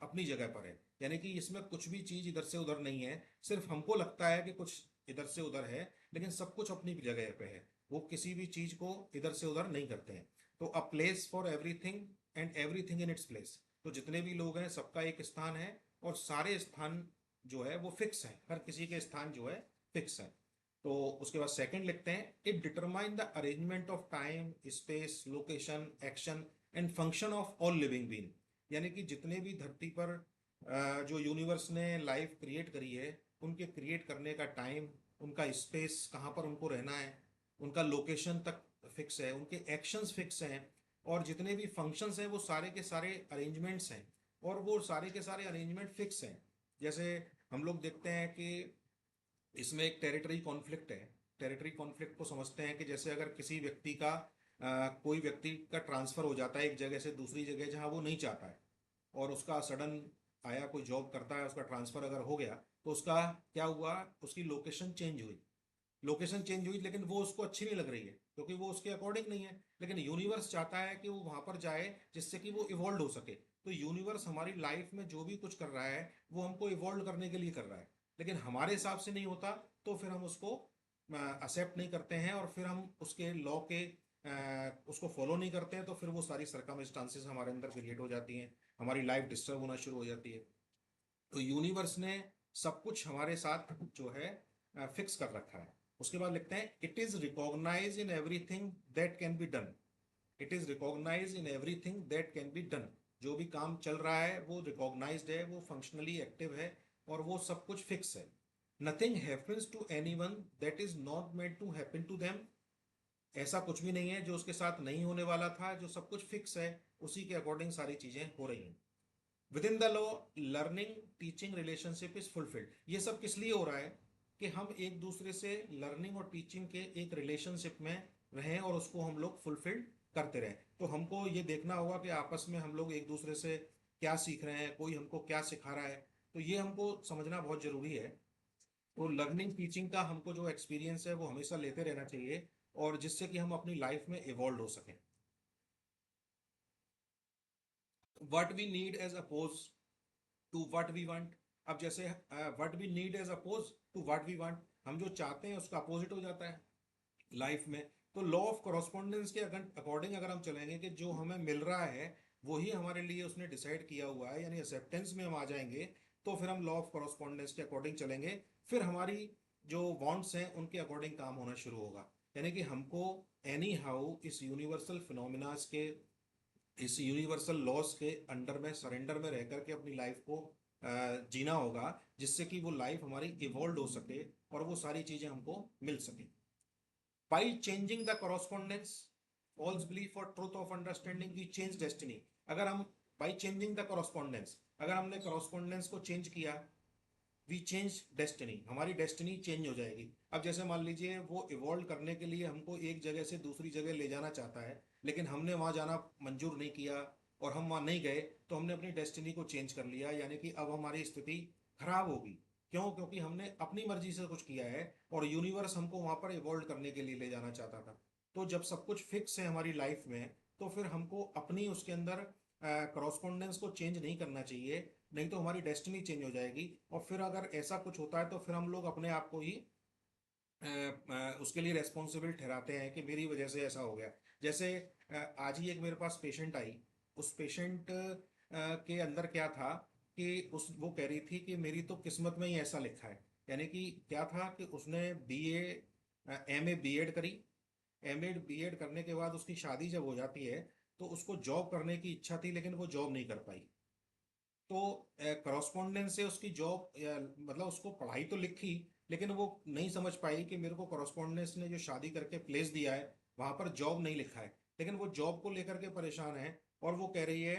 अपनी जगह पर है। यानी कि इसमें कुछ भी चीज इधर से उधर नहीं है। सिर्फ हमको लगता है कि कुछ इधर से उधर है, लेकिन सब कुछ अपनी जगह पे है। वो किसी भी चीज को इधर से उधर नहीं करते हैं। तो a place for everything and everything in its place, तो जितने भी लोग हैं सबका एक स्थान है और सारे स्थान जो है वो फिक्स है, हर किसी के स्थान जो है फिक्स है। तो उसके बाद सेकंड लिखते हैं it determine the arrangement of time, space, location, action and function of all living being. यानी कि जितने भी धरती पर जो यूनिवर्स ने लाइफ क्रिएट करी है, उनके क्रिएट करने का टाइम, उनका स्पेस कहाँ पर उनको रहना है, उनका लोकेशन तक फिक्स है, उनके एक्शंस फिक्स हैं, और जितने भी फंक्शंस हैं वो सारे के सारे अरेंजमेंट्स हैं और वो सारे के सारे अरेंजमेंट फिक्स हैं। जैसे हम लोग देखते हैं कि इसमें एक टेरिटरी कॉन्फ्लिक्ट है। टेरिटरी कॉन्फ्लिक्ट को समझते हैं कि जैसे अगर किसी व्यक्ति का कोई व्यक्ति का ट्रांसफर हो जाता है एक जगह से दूसरी जगह जहां वो नहीं चाहता है, और उसका सडन आया कोई जॉब करता है, उसका ट्रांसफर अगर हो गया, तो उसका क्या हुआ, उसकी लोकेशन चेंज हुई। लोकेशन चेंज हुई लेकिन वो उसको अच्छी नहीं लग रही है क्योंकि वो उसके अकॉर्डिंग नहीं है। लेकिन यूनिवर्स चाहता है कि वो वहां पर जाए जिससे कि वो इवॉल्व हो सके। तो यूनिवर्स हमारी लाइफ में जो भी कुछ कर रहा है वो हमको इवॉल्व करने के लिए कर रहा है, लेकिन हमारे हिसाब से नहीं होता। तो फिर हम उसको एक्सेप्ट नहीं करते हैं और फिर हम उसके लॉ के उसको फॉलो नहीं करते हैं, तो फिर वो सारी सर्कमस्टांसेस हमारे अंदर क्रिएट हो जाती हैं, हमारी लाइफ डिस्टर्ब होना शुरू हो जाती है। तो यूनिवर्स ने सब कुछ हमारे साथ जो है फिक्स कर रखा है। उसके बाद लिखते हैं it is recognise in everything that can be done. It is recognise in everything that can be done, जो भी काम चल रहा है वो रिकॉग्नाइज्ड है, वो फंक्शनली एक्टिव है और वो सब कुछ फिक्स है। Nothing happens to anyone that is not made to happen to them. ऐसा कुछ भी नहीं है जो उसके साथ नहीं होने वाला था, जो सब कुछ फिक्स है उसी के अकॉर्डिंग सारी चीजें हो रही हैं। With in the law learning teaching relationship is fulfilled. ये सब किस लिए हो रहा है कि हम एक दूसरे से लर्निंग और टीचिंग के एक रिलेशनशिप में रहें और उसको हम लोग फुलफिल्ड करते रहें। तो हमको ये देखना होगा कि आपस में हम लोग एक दूसरे से क्या सीख रहे हैं, कोई हमको क्या सिखा रहा है। तो ये हमको समझना बहुत जरूरी है। तो लर्निंग टीचिंग का हमको जो एक्सपीरियंस है वो हमेशा लेते रहना चाहिए, और जिससे कि हम अपनी लाइफ में इवॉल्व हो सकें। What we need as oppose to what we want. अब जैसे what we need as oppose to what we want, हम जो चाहते हैं उसका अपोजिट हो जाता है लाइफ में। तो लॉ ऑफ कॉरस्पॉन्डेंस के अकॉर्डिंग अगर हम चलेंगे कि जो हमें मिल रहा है वही हमारे लिए उसने डिसाइड किया हुआ है, यानी एक्सेप्टेंस में हम आ जाएंगे, तो फिर हम लॉ ऑफ कॉरस्पॉन्डेंस के अकॉर्डिंग चलेंगे। फिर हमारी जो वांट्स हैं उनके अकॉर्डिंग काम होना शुरू होगा। यानी कि हमको एनी हाउ इस यूनिवर्सल फिनोमिनास के, इस यूनिवर्सल लॉस के अंडर में सरेंडर में रह करके अपनी लाइफ को जीना होगा, जिससे कि वो लाइफ हमारी इवॉल्व हो सके और वो सारी चीजें हमको मिल सके। By changing the correspondence, false belief or truth of understanding, we change destiny. अगर हम बाई चेंजिंग द कॉरस्पॉन्डेंस, अगर हमने कॉरस्पॉन्डेंस को चेंज किया, वी चेंज डेस्टिनी, हमारी डेस्टिनी चेंज हो जाएगी। अब जैसे मान लीजिए वो इवॉल्व करने के लिए हमको एक जगह से दूसरी जगह ले जाना चाहता है, लेकिन हमने वहां जाना मंजूर नहीं किया और हम वहां नहीं गए, तो हमने अपनी डेस्टिनी को चेंज कर लिया, यानी कि अब हमारी स्थिति खराब होगी। क्यों? क्योंकि हमने अपनी मर्जी से कुछ किया है और यूनिवर्स हमको वहां पर इवॉल्व करने के लिए ले जाना चाहता था। तो जब सब कुछ फिक्स है हमारी लाइफ में, तो फिर हमको अपनी उसके अंदर करॉस्पोंडेंस को चेंज नहीं करना चाहिए, नहीं तो हमारी डेस्टिनी चेंज हो जाएगी। और फिर अगर ऐसा कुछ होता है तो फिर हम लोग अपने आप को ही उसके लिए रेस्पॉन्सिबल ठहराते हैं कि मेरी वजह से ऐसा हो गया। जैसे आज ही एक मेरे पास पेशेंट आई, उस पेशेंट के अंदर क्या था कि उस वो कह रही थी कि मेरी तो किस्मत में ही ऐसा लिखा है। यानी कि क्या था कि उसने बीए एमए बीएड करी, एमए बीएड करने के बाद उसकी शादी जब हो जाती है तो उसको जॉब करने की इच्छा थी, लेकिन वो जॉब नहीं कर पाई। तो करॉस्पॉन्डेंस से उसकी जॉब, मतलब उसको पढ़ाई तो लिखी, लेकिन वो नहीं समझ पाई कि मेरे को करॉस्पॉन्डेंस ने जो शादी करके प्लेस दिया है वहां पर जॉब नहीं लिखा है, लेकिन वो जॉब को लेकर के परेशान है। और वो कह रही है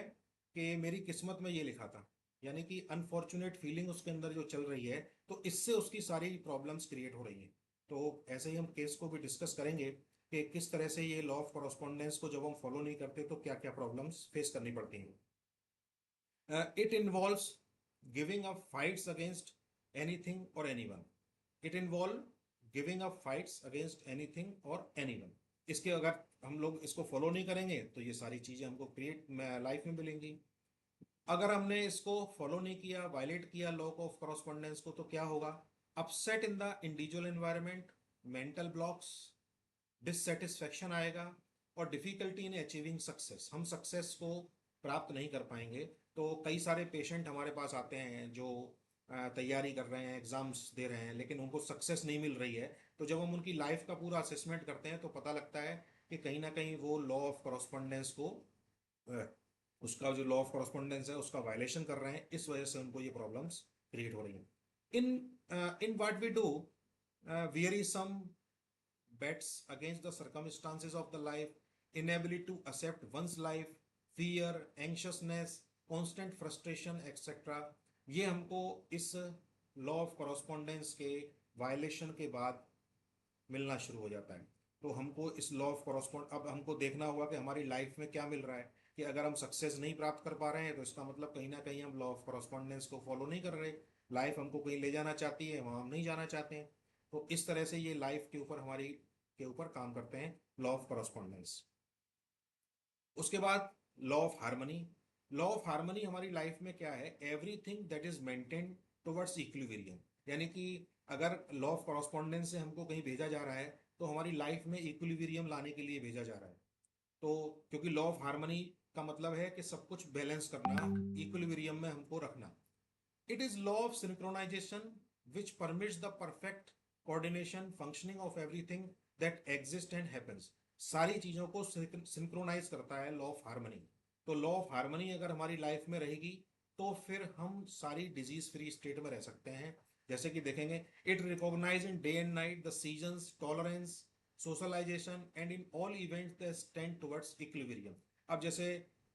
कि मेरी किस्मत में ये लिखा था, यानी कि अनफॉर्चुनेट फीलिंग उसके अंदर जो चल रही है, तो इससे उसकी सारी प्रॉब्लम्स क्रिएट हो रही हैं। तो ऐसे ही हम केस को भी डिस्कस करेंगे कि किस तरह से ये लॉ ऑफ करॉस्पॉन्डेंस को जब हम फॉलो नहीं करते तो क्या क्या प्रॉब्लम्स फेस करनी पड़ती हैं। It involves giving up fights against anything or anyone. It involves giving up fights against anything or anyone. इसके अगर हम लोग इसको फॉलो नहीं करेंगे तो ये सारी चीजें हमको क्रिएट लाइफ में मिलेंगी। अगर हमने इसको फॉलो नहीं किया, वायलेट किया लॉ ऑफ करॉस्पॉन्डेंस को, तो क्या होगा? Upset in the individual environment, mental blocks, dissatisfaction आएगा और डिफिकल्टी इन अचीविंग सक्सेस, हम सक्सेस को प्राप्त नहीं कर पाएंगे। तो कई सारे पेशेंट हमारे पास आते हैं जो तैयारी कर रहे हैं, एग्जाम्स दे रहे हैं, लेकिन उनको सक्सेस नहीं मिल रही है। तो जब हम उनकी लाइफ का पूरा असेसमेंट करते हैं तो पता लगता है कि कहीं ना कहीं वो लॉ ऑफ करॉस्पॉन्डेंस को, अ, उसका जो लॉ ऑफ करॉस्पॉन्डेंस है उसका वायलेशन कर रहे हैं, इस वजह से उनको ये प्रॉब्लम्स क्रिएट हो रही हैं। In what we do, wearisome bets against the circumstances of the life, inability to accept one's life, fear, anxiousness, constant frustration, etc. ये हमको इस लॉ ऑफ करॉस्पॉन्डेंस के वायलेशन के बाद मिलना शुरू हो जाता है। तो हमको इस लॉ ऑफ करॉस्पॉन्ड, अब हमको देखना होगा कि हमारी लाइफ में क्या मिल रहा है। कि अगर हम सक्सेस नहीं प्राप्त कर पा रहे हैं तो इसका मतलब कहीं ना कहीं हम लॉ ऑफ करॉस्पॉन्डेंस को फॉलो नहीं कर रहे। लाइफ हमको कहीं ले जाना चाहती है, वहां हम नहीं जाना चाहते हैं। तो इस तरह से ये लाइफ के ऊपर, हमारी के ऊपर काम करते हैं लॉ ऑफ करॉस्पॉन्डेंस। उसके बाद law of harmony. Law of harmony हमारी लाइफ में क्या है? Everything that is maintain towards equilibrium, यानी कि अगर लॉ ऑफ करॉस्पॉन्डेंस से हमको कहीं भेजा जा रहा है तो हमारी लाइफ में इक्विलिब्रियम लाने के लिए भेजा जा रहा है। तो क्योंकि लॉ ऑफ हार्मनी का मतलब है कि सब कुछ बैलेंस करना, इक्विलिब्रियम में हमको रखना। It is law of synchronisation which permits the perfect coordination functioning of everything that exist and happens. सारी चीजों को सिंक्रोनाइज करता है लॉ ऑफ हार्मनी। तो लॉ ऑफ हार्मनी अगर हमारी लाइफ में रहेगी तो फिर हम सारी डिजीज फ्री स्टेट में रह सकते हैं। जैसे कि देखेंगे, it recognise in day and night the seasons, tolerance, socialisation and in all events that tend towards equilibrium. अब जैसे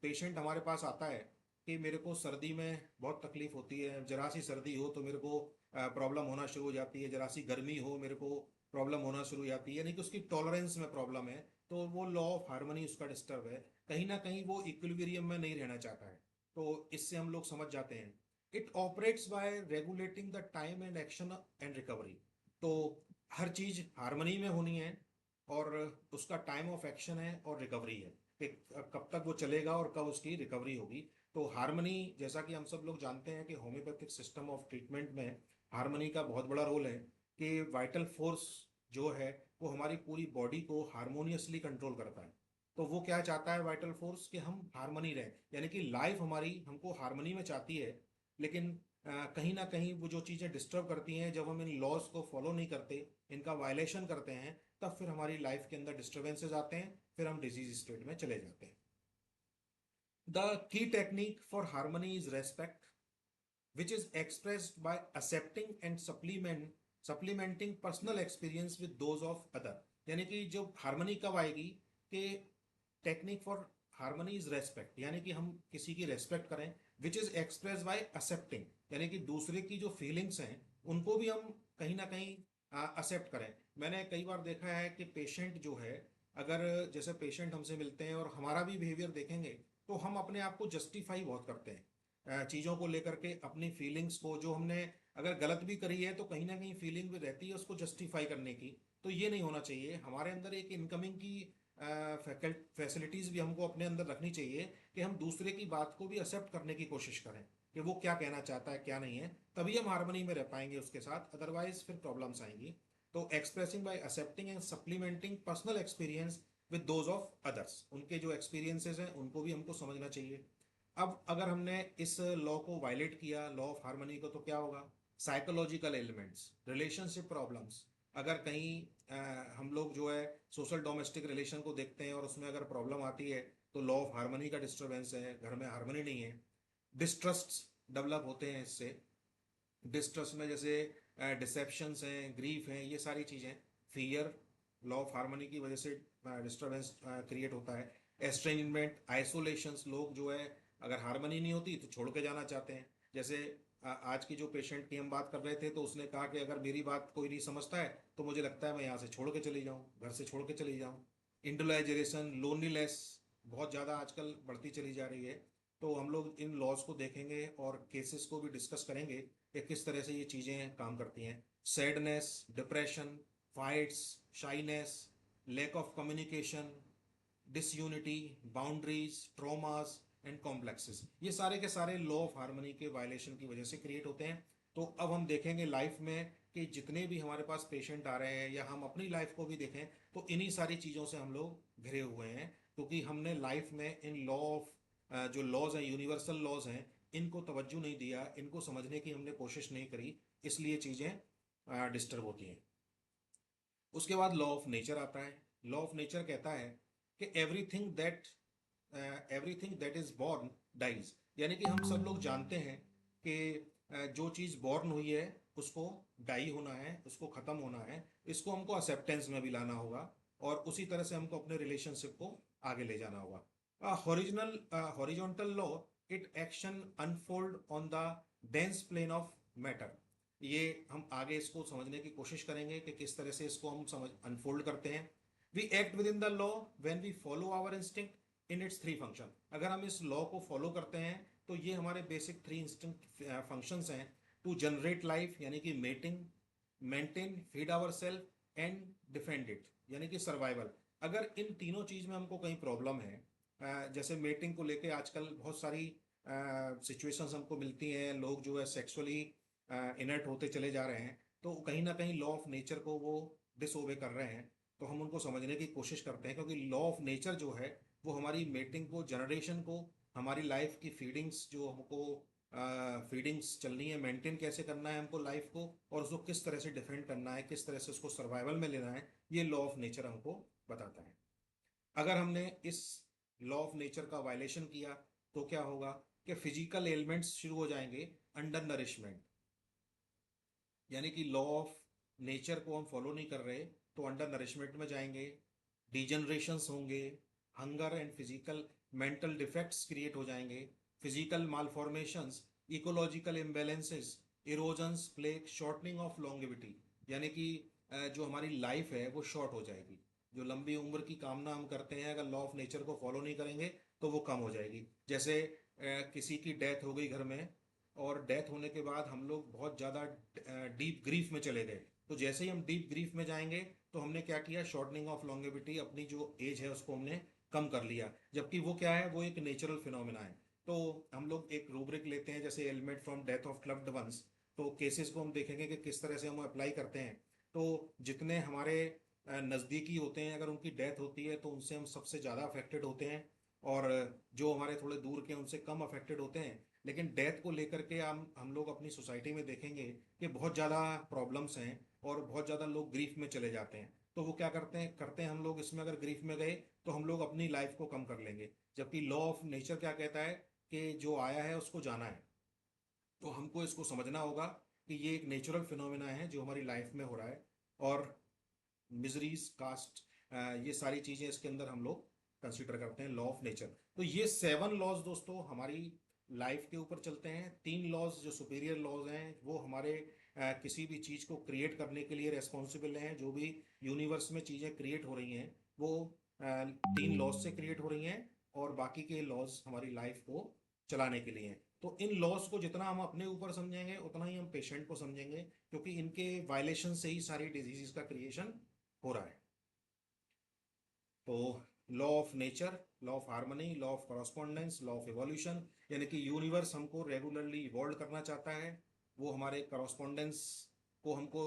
पेशेंट हमारे पास आता है कि मेरे को सर्दी में बहुत तकलीफ होती है, जरा सी सर्दी हो तो मेरे को प्रॉब्लम होना शुरू हो जाती है, जरा सी गर्मी हो मेरे को प्रॉब्लम होना शुरू हो जाती है, यानी कि उसकी टॉलरेंस में प्रॉब्लम है। तो वो लॉ ऑफ हार्मनी उसका डिस्टर्ब है, कहीं ना कहीं वो इक्विलिब्रियम में नहीं रहना चाहता है। तो इससे हम लोग समझ जाते हैं। It operates bye regulating the time and action and recovery. तो हर चीज हार्मनी में होनी है और उसका टाइम ऑफ एक्शन है और रिकवरी है कि कब तक वो चलेगा और कब उसकी रिकवरी होगी। तो हार्मनी, जैसा कि हम सब लोग जानते हैं कि होम्योपैथिक सिस्टम ऑफ ट्रीटमेंट में हार्मनी का बहुत बड़ा रोल है कि वाइटल फोर्स जो है वो हमारी पूरी बॉडी को हारमोनियसली कंट्रोल करता है। तो वो क्या चाहता है वाइटल फोर्स? कि हम हारमोनी रहें, यानी कि लाइफ हमारी हमको हारमोनी में चाहती है। लेकिन कहीं ना कहीं वो जो चीज़ें डिस्टर्ब करती हैं, जब हम इन लॉज को फॉलो नहीं करते, इनका वायलेशन करते हैं, तब फिर हमारी लाइफ के अंदर डिस्टर्बेंसेज आते हैं, फिर हम डिजीज स्टेट में चले जाते हैं। The key technique for harmony is respect, which is expressed by accepting and supplementing personal experience with those of other। यानी कि जो हार्मनी कब आएगी कि technique for harmony is respect, यानी कि हम किसी की रेस्पेक्ट करें, which is express bye accepting, यानी कि दूसरे की जो फीलिंग्स हैं उनको भी हम कहीं ना कहीं एक्सेप्ट करें। मैंने कई बार देखा है कि पेशेंट जो है, अगर जैसे पेशेंट हमसे मिलते हैं और हमारा भी बिहेवियर देखेंगे, तो हम अपने आप को जस्टिफाई बहुत करते हैं चीज़ों को लेकर के, अपनी फीलिंग्स को, जो हमने अगर गलत भी करी है तो कहीं ना कहीं फीलिंग भी रहती है उसको जस्टिफाई करने की। तो ये नहीं होना चाहिए। हमारे अंदर एक इनकमिंग की फैसिलिटीज़ भी हमको अपने अंदर रखनी चाहिए कि हम दूसरे की बात को भी एक्सेप्ट करने की कोशिश करें कि वो क्या कहना चाहता है क्या नहीं है, तभी हम हार्मनी में रह पाएंगे उसके साथ, अदरवाइज फिर प्रॉब्लम्स आएंगी। तो expressing bye accepting and supplementing personal experience with those of others, उनके जो एक्सपीरियंसेस हैं उनको भी हमको समझना चाहिए। अब अगर हमने इस लॉ को वायलेट किया, लॉ ऑफ हार्मनी को, तो क्या होगा? साइकोलॉजिकल एलिमेंट्स, रिलेशनशिप प्रॉब्लम्स, अगर कहीं हम लोग जो है सोशल डोमेस्टिक रिलेशन को देखते हैं और उसमें अगर प्रॉब्लम आती है तो लॉ ऑफ हार्मनी का डिस्टर्बेंस है, घर में हार्मनी नहीं है, डिस्ट्रस्ट डेवलप होते हैं इससे। डिस्ट्रस्ट में जैसे डिसेप्शंस हैं, ग्रीफ हैं, ये सारी चीज़ें, फियर, लॉ ऑफ हार्मनी की वजह से डिस्टर्बेंस क्रिएट होता है। एस्ट्रेंजमेंट, आइसोलेशंस, लोग जो है अगर हार्मनी नहीं होती तो छोड़ के जाना चाहते हैं। जैसे आज की जो पेशेंट की हम बात कर रहे थे, तो उसने कहा कि अगर मेरी बात कोई नहीं समझता है तो मुझे लगता है मैं यहाँ से छोड़ के चली जाऊँ, घर से छोड़ के चली जाऊँ। इंडिविजुअलाइजेशन, लोनलीनेस बहुत ज़्यादा आजकल बढ़ती चली जा रही है। तो हम लोग इन लॉज को देखेंगे और केसेस को भी डिस्कस करेंगे कि किस तरह से ये चीज़ें काम करती हैं। Sadness, depression, fights, shyness, lack of communication, disunity, boundaries, traumas and complexes, ये सारे के सारे लॉ ऑफ हार्मनी के वायलेशन की वजह से क्रिएट होते हैं। तो अब हम देखेंगे लाइफ में कि जितने भी हमारे पास पेशेंट आ रहे हैं, या हम अपनी लाइफ को भी देखें, तो इन्हीं सारी चीज़ों से हम लोग घिरे हुए हैं, क्योंकि हमने लाइफ में इन लॉ ऑफ जो लॉज हैं, यूनिवर्सल लॉज हैं, इनको तवज्जो नहीं दिया, इनको समझने की हमने कोशिश नहीं करी, इसलिए चीज़ें डिस्टर्ब होती हैं। उसके बाद लॉ ऑफ नेचर आता है। लॉ ऑफ नेचर कहता है कि everything that is born dies, यानी कि हम सब लोग जानते हैं कि जो चीज़ बॉर्न हुई है उसको डाई होना है, उसको ख़त्म होना है। इसको हमको एक्सेप्टेंस में भी लाना होगा, और उसी तरह से हमको अपने रिलेशनशिप को आगे ले जाना होगा। Horizontal law, it action unfold on the dense plane of matter. ये हम आगे इसको समझने की कोशिश करेंगे कि किस तरह से इसको हम समझ अनफोल्ड करते हैं। We act with in the law when we follow our instinct in its three function. अगर हम इस लॉ को फॉलो करते हैं तो ये हमारे बेसिक थ्री इंस्टिंक्ट फंक्शंस हैं। टू जनरेट लाइफ, यानी कि mating, maintain, feed our self and defend it, यानी कि सर्वाइवल। अगर इन तीनों चीज़ में हमको कहीं प्रॉब्लम है, जैसे मेटिंग को लेके आजकल बहुत सारी सिचुएशंस हमको मिलती हैं, लोग जो है सेक्सुअली इनर्ट होते चले जा रहे हैं, तो कहीं ना कहीं लॉ ऑफ नेचर को वो डिसओबे कर रहे हैं। तो हम उनको समझने की कोशिश करते हैं, क्योंकि लॉ ऑफ नेचर जो है वो हमारी मेटिंग को, जनरेशन को, हमारी लाइफ की फीडिंग्स, जो हमको फीडिंग्स चलनी है, मेंटेन कैसे करना है हमको लाइफ को, और उसको किस तरह से डिफेंड करना है, किस तरह से उसको सर्वाइवल में लेना है, ये लॉ ऑफ नेचर हमको बताता है। अगर हमने इस लॉ ऑफ नेचर का वायलेशन किया तो क्या होगा कि फिजिकल एलिमेंट्स शुरू हो जाएंगे, अंडर नरिशमेंट, यानी कि लॉ ऑफ नेचर को हम फॉलो नहीं कर रहे तो अंडर नरिशमेंट में जाएंगे, डिजनरेशंस होंगे, hunger and physical mental defects create हो जाएंगे, physical मालफॉर्मेशंस, ecological imbalances, erosions, plague, shortening of longevity, यानी कि जो हमारी लाइफ है वो शॉर्ट हो जाएगी। जो लंबी उम्र की कामना हम करते हैं, अगर लॉ ऑफ नेचर को फॉलो नहीं करेंगे तो वो कम हो जाएगी। जैसे किसी की डेथ हो गई घर में, और डेथ होने के बाद हम लोग बहुत ज़्यादा डीप ग्रीफ में चले गए, तो जैसे ही हम डीप ग्रीफ में जाएंगे तो हमने क्या किया, शॉर्टनिंग ऑफ लॉन्गेविटी, अपनी जो एज है उसको हमने कम कर लिया, जबकि वो क्या है, वो एक नेचुरल फिनोमिना है। तो हम लोग एक रूब्रिक लेते हैं जैसे element from death of loved ones, तो केसेस को हम देखेंगे कि किस तरह से हम अप्लाई करते हैं। तो जितने हमारे नज़दीकी होते हैं, अगर उनकी डेथ होती है तो उनसे हम सबसे ज़्यादा अफेक्टेड होते हैं, और जो हमारे थोड़े दूर के हैं उनसे कम अफेक्टेड होते हैं। लेकिन डेथ को लेकर के हम लोग अपनी सोसाइटी में देखेंगे कि बहुत ज़्यादा प्रॉब्लम्स हैं, और बहुत ज़्यादा लोग ग्रीफ में चले जाते हैं। तो वो क्या करते हैं हम लोग इसमें, अगर ग्रीफ में गए तो हम लोग अपनी लाइफ को कम कर लेंगे, जबकि लॉ ऑफ नेचर क्या कहता है कि जो आया है उसको जाना है। तो हमको इसको समझना होगा कि ये एक नेचुरल फिनोमिना है जो हमारी लाइफ में हो रहा है, और मिजरीज, कास्ट, ये सारी चीज़ें इसके अंदर हम लोग कंसिडर करते हैं लॉ ऑफ नेचर। तो ये 7 लॉज दोस्तों हमारी लाइफ के ऊपर चलते हैं। 3 लॉज जो सुपीरियर लॉज हैं वो हमारे किसी भी चीज़ को क्रिएट करने के लिए रेस्पॉन्सिबल हैं। जो भी यूनिवर्स में चीज़ें क्रिएट हो रही हैं वो 3 लॉज से क्रिएट हो रही हैं, और बाकी के लॉज हमारी लाइफ को चलाने के लिए हैं। तो इन लॉज को जितना हम अपने ऊपर समझेंगे उतना ही हम पेशेंट को समझेंगे, क्योंकि इनके वायलेशन से ही सारी डिजीज़ का क्रिएशन हो रहा है। तो law of nature, law of harmony, law of correspondence, law of evolution, यानी कि यूनिवर्स हमको रेगुलरली इवॉल्व करना चाहता है। वो हमारे करस्पॉन्डेंस को हमको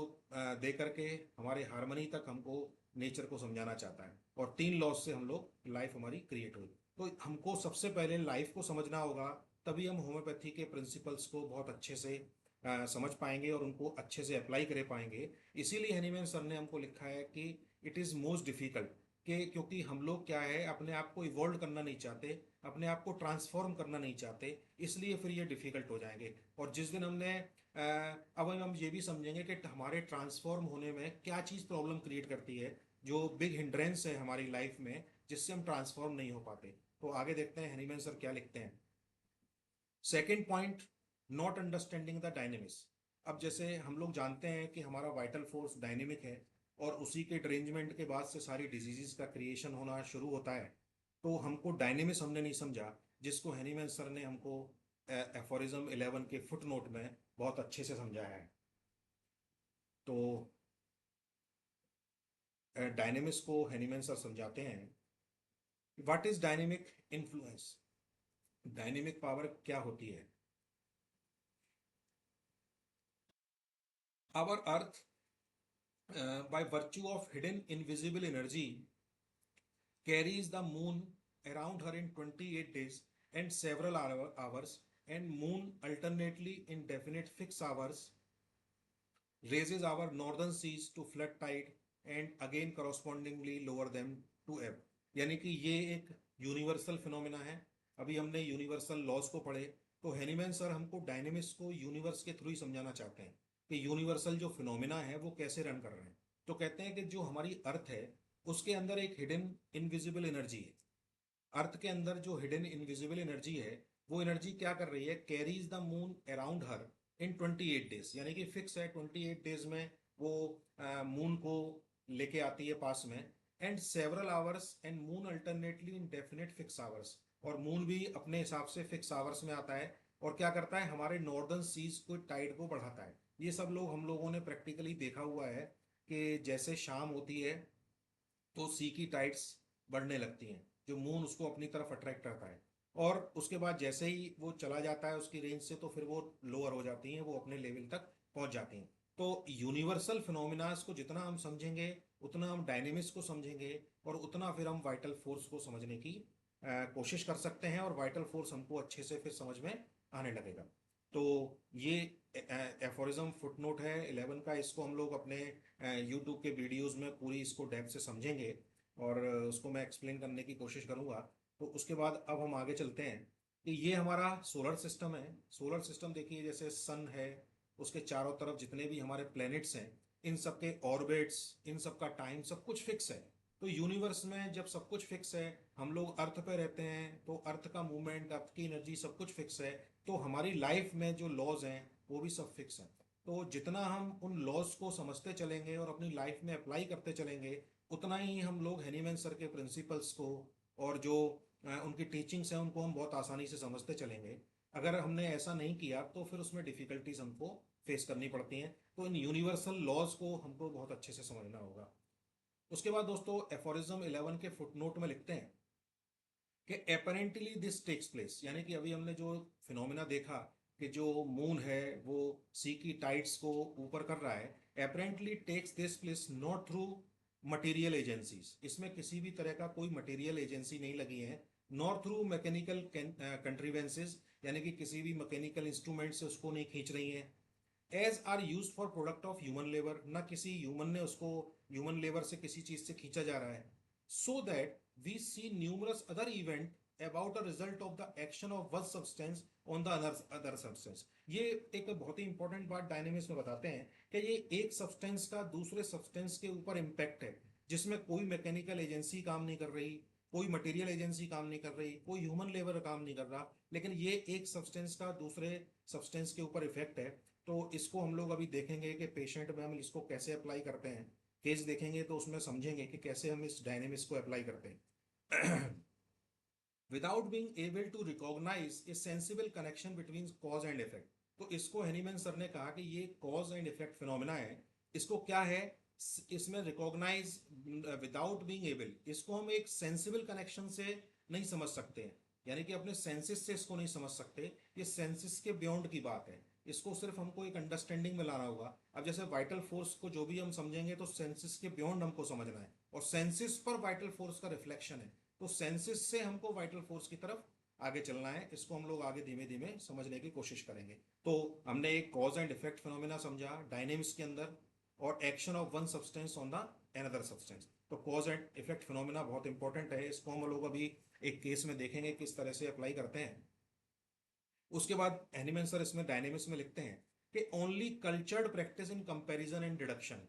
दे करके हमारे हार्मनी तक हमको नेचर को समझाना चाहता है। और 3 लॉज से हम लोग लाइफ हमारी क्रिएट हुई। तो हमको सबसे पहले लाइफ को समझना होगा, तभी हम होम्योपैथी के प्रिंसिपल्स को बहुत अच्छे से समझ पाएंगे और उनको अच्छे से अप्लाई कर पाएंगे। इसीलिए हनीमैन सर ने हमको लिखा है कि इट इज़ मोस्ट डिफिकल्ट, कि क्योंकि हम लोग क्या है, अपने आप को इवॉल्व करना नहीं चाहते, अपने आप को ट्रांसफॉर्म करना नहीं चाहते, इसलिए फिर ये डिफिकल्ट हो जाएंगे। और जिस दिन हमने अब हम ये भी समझेंगे कि हमारे ट्रांसफॉर्म होने में क्या चीज़ प्रॉब्लम क्रिएट करती है, जो बिग हिंड्रेंस है हमारी लाइफ में, जिससे हम ट्रांसफॉर्म नहीं हो पाते। तो आगे देखते हैं हनीमैन सर क्या लिखते हैं। Second point, not understanding the dynamics. अब जैसे हम लोग जानते हैं कि हमारा वाइटल फोर्स डायनेमिक है, और उसी के डिरेंजमेंट के बाद से सारी डिजीजेस का क्रिएशन होना शुरू होता है। तो हमको डायनेमिक्स हमने नहीं समझा, जिसको हैनीमैन सर ने हमको एफोरिज्म 11 के फुट नोट में बहुत अच्छे से समझाया है। तो डायनेमिक्स को हैनीमैन सर समझाते हैं। What is dynamic influence, dynamic power क्या होती है। Our earth, by virtue of hidden invisible energy, carries the moon around her in 28 days and several hours, and moon alternately in definite fixed hours raises our northern seas to flood tide and again correspondingly lower them to ebb। यानी कि ये एक universal phenomena है। अभी हमने universal laws को पढ़े, तो हैनीमैन सर हमको डायनेमिक्स को यूनिवर्स के थ्रू ही समझाना चाहते हैं कि यूनिवर्सल जो फिनोमिना है वो कैसे रन कर रहे हैं। तो कहते हैं कि जो हमारी अर्थ है उसके अंदर एक हिडन इनविजिबल एनर्जी है। अर्थ के अंदर जो हिडन इनविजिबल एनर्जी है, वो एनर्जी क्या कर रही है, carries the moon around her in 28 days, यानी कि फिक्स है 28 डेज में वो मून को लेके आती है पास में। And several hours and moon alternately in definite fix hours, और मून भी अपने हिसाब से फिक्स आवर्स में आता है। और क्या करता है, हमारे नॉर्दर्न सीज को टाइड को बढ़ाता है। ये सब हम लोगों ने प्रैक्टिकली देखा हुआ है कि जैसे शाम होती है तो सी की टाइड्स बढ़ने लगती हैं, जो मून उसको अपनी तरफ अट्रैक्ट करता है। और उसके बाद जैसे ही वो चला जाता है उसकी रेंज से, तो फिर वो लोअर हो जाती हैं, वो अपने लेवल तक पहुंच जाती हैं। तो यूनिवर्सल फिनोमिनास को जितना हम समझेंगे उतना हम डायनेमिक्स को समझेंगे, और उतना फिर हम वाइटल फोर्स को समझने की कोशिश कर सकते हैं, और वाइटल फोर्स हमको अच्छे से फिर समझ में आने लगेगा। तो ये एफोरिज्म फुटनोट है 11 का। इसको हम लोग अपने यूट्यूब के वीडियोस में पूरी इसको डेप्थ से समझेंगे, और उसको मैं एक्सप्लेन करने की कोशिश करूंगा। तो उसके बाद अब हम आगे चलते हैं कि ये हमारा सोलर सिस्टम है। सोलर सिस्टम देखिए, जैसे सन है, उसके चारों तरफ जितने भी हमारे प्लैनेट्स हैं, इन सब के ऑर्बिट्स, इन सब का टाइम, सब कुछ फिक्स है। तो यूनिवर्स में जब सब कुछ फिक्स है, हम लोग अर्थ पे रहते हैं, तो अर्थ का मूवमेंट, अर्थ की एनर्जी, सब कुछ फिक्स है। तो हमारी लाइफ में जो लॉज हैं वो भी सब फिक्स हैं। तो जितना हम उन लॉज को समझते चलेंगे और अपनी लाइफ में अप्लाई करते चलेंगे, उतना ही हम लोग हैनीमैन सर के प्रिंसिपल्स को और जो उनकी टीचिंग्स हैं उनको हम बहुत आसानी से समझते चलेंगे। अगर हमने ऐसा नहीं किया तो फिर उसमें डिफिकल्टीज हमको फेस करनी पड़ती हैं। तो इन यूनिवर्सल लॉज को हमको बहुत अच्छे से समझना होगा। उसके बाद दोस्तों एफोरिज्म 11 के फुटनोट में लिखते हैं कि अपेरेंटली दिस टेक्स प्लेस, यानी कि अभी हमने जो फिनोमिना देखा कि जो मून है वो सी की टाइड्स को ऊपर कर रहा है, apparently takes this place not through material agencies, इसमें किसी भी तरह का कोई मटेरियल एजेंसी नहीं लगी है। नॉट थ्रू मैकेनिकल कंट्रीवेंसेज, यानी कि किसी भी मैकेनिकल इंस्ट्रूमेंट से उसको नहीं खींच रही हैं। As are use for product of human labour, ना किसी ह्यूमन ने उसको ह्यूमन लेबर से किसी चीज से खींचा जा रहा है। So that we see numerous other event about a result of the action of one substance on the other substance. ये एक बहुत ही इंपॉर्टेंट बात डायनेमिक्स में बताते हैं कि ये एक सब्सटेंस का दूसरे सब्सटेंस के ऊपर इम्पैक्ट है, जिसमें कोई मैकेनिकल एजेंसी काम नहीं कर रही, कोई मटेरियल एजेंसी काम नहीं कर रही, कोई ह्यूमन लेबर काम नहीं कर रहा, लेकिन ये एक सब्सटेंस का दूसरे सब्सटेंस के ऊपर इफेक्ट है। तो इसको हम लोग अभी देखेंगे कि पेशेंट में हम इसको कैसे अप्लाई करते हैं। केस देखेंगे तो उसमें समझेंगे कि कैसे हम इस डायनेमिक्स को अप्लाई करते हैं। Without being able to recognise a sensible connection between cause and effect. तो इसको हेनीमैन सर ने कहा कि ये कॉज एंड इफेक्ट फिनोमिना है, इसको क्या है, इसमें रिकॉग्नाइज विदाउट बीइंग एबल, इसको हम एक सेंसिबल कनेक्शन से नहीं समझ सकते हैं, यानी कि अपने सेंसेस से इसको नहीं समझ सकते, ये सेंसेस के बियॉन्ड की बात है। इसको सिर्फ हमको एक अंडरस्टैंडिंग में लाना होगा। अब जैसे वाइटल फोर्स को जो भी हम समझेंगे तो सेंसेस के बियॉन्ड हमको समझना है, और सेंसेस पर वाइटल फोर्स का रिफ्लेक्शन है, तो सेंसेस से हमको वाइटल फोर्स की तरफ आगे चलना है। इसको हम लोग आगे धीमे धीमे समझने की कोशिश करेंगे। तो हमने एक कॉज एंड इफेक्ट फिनोमेना समझा डायनेमिक्स के अंदर, और action of one substance on the another substance. तो कॉज एंड इफेक्ट फिनोमेना बहुत इंपॉर्टेंट है, इसको हम लोग अभी एक केस में देखेंगे किस तरह से अप्लाई करते हैं। उसके बाद एनिमल सर इसमें डायनेमिक्स में लिखते हैं कि only cultured practice in comparison and deduction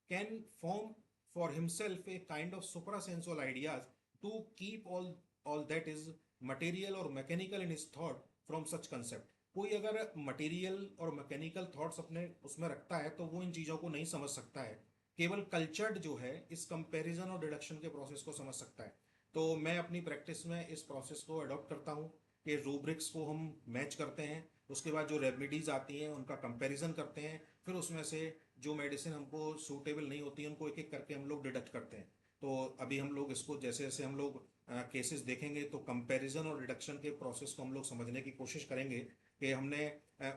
can form for himself a kind of supersensual ideas to keep all that is material और mechanical in his thought from such concept. कोई अगर material और mechanical thoughts अपने उसमें रखता है तो वो इन चीज़ों को नहीं समझ सकता है, केवल कल्चर्ड जो है इस कंपैरिजन और डिडक्शन के प्रोसेस को समझ सकता है। तो मैं अपनी प्रैक्टिस में इस प्रोसेस को अडॉप्ट करता हूँ कि रूब्रिक्स को हम मैच करते हैं, उसके बाद जो रेमेडीज आती हैं उनका कंपैरिजन करते हैं, फिर उसमें से जो मेडिसिन हमको सूटेबल नहीं होती है उनको एक एक करके हम लोग डिडक्ट करते हैं। तो अभी हम लोग इसको जैसे जैसे हम लोग केसेस देखेंगे तो कंपैरिजन और रिडक्शन के प्रोसेस को हम लोग समझने की कोशिश करेंगे कि हमने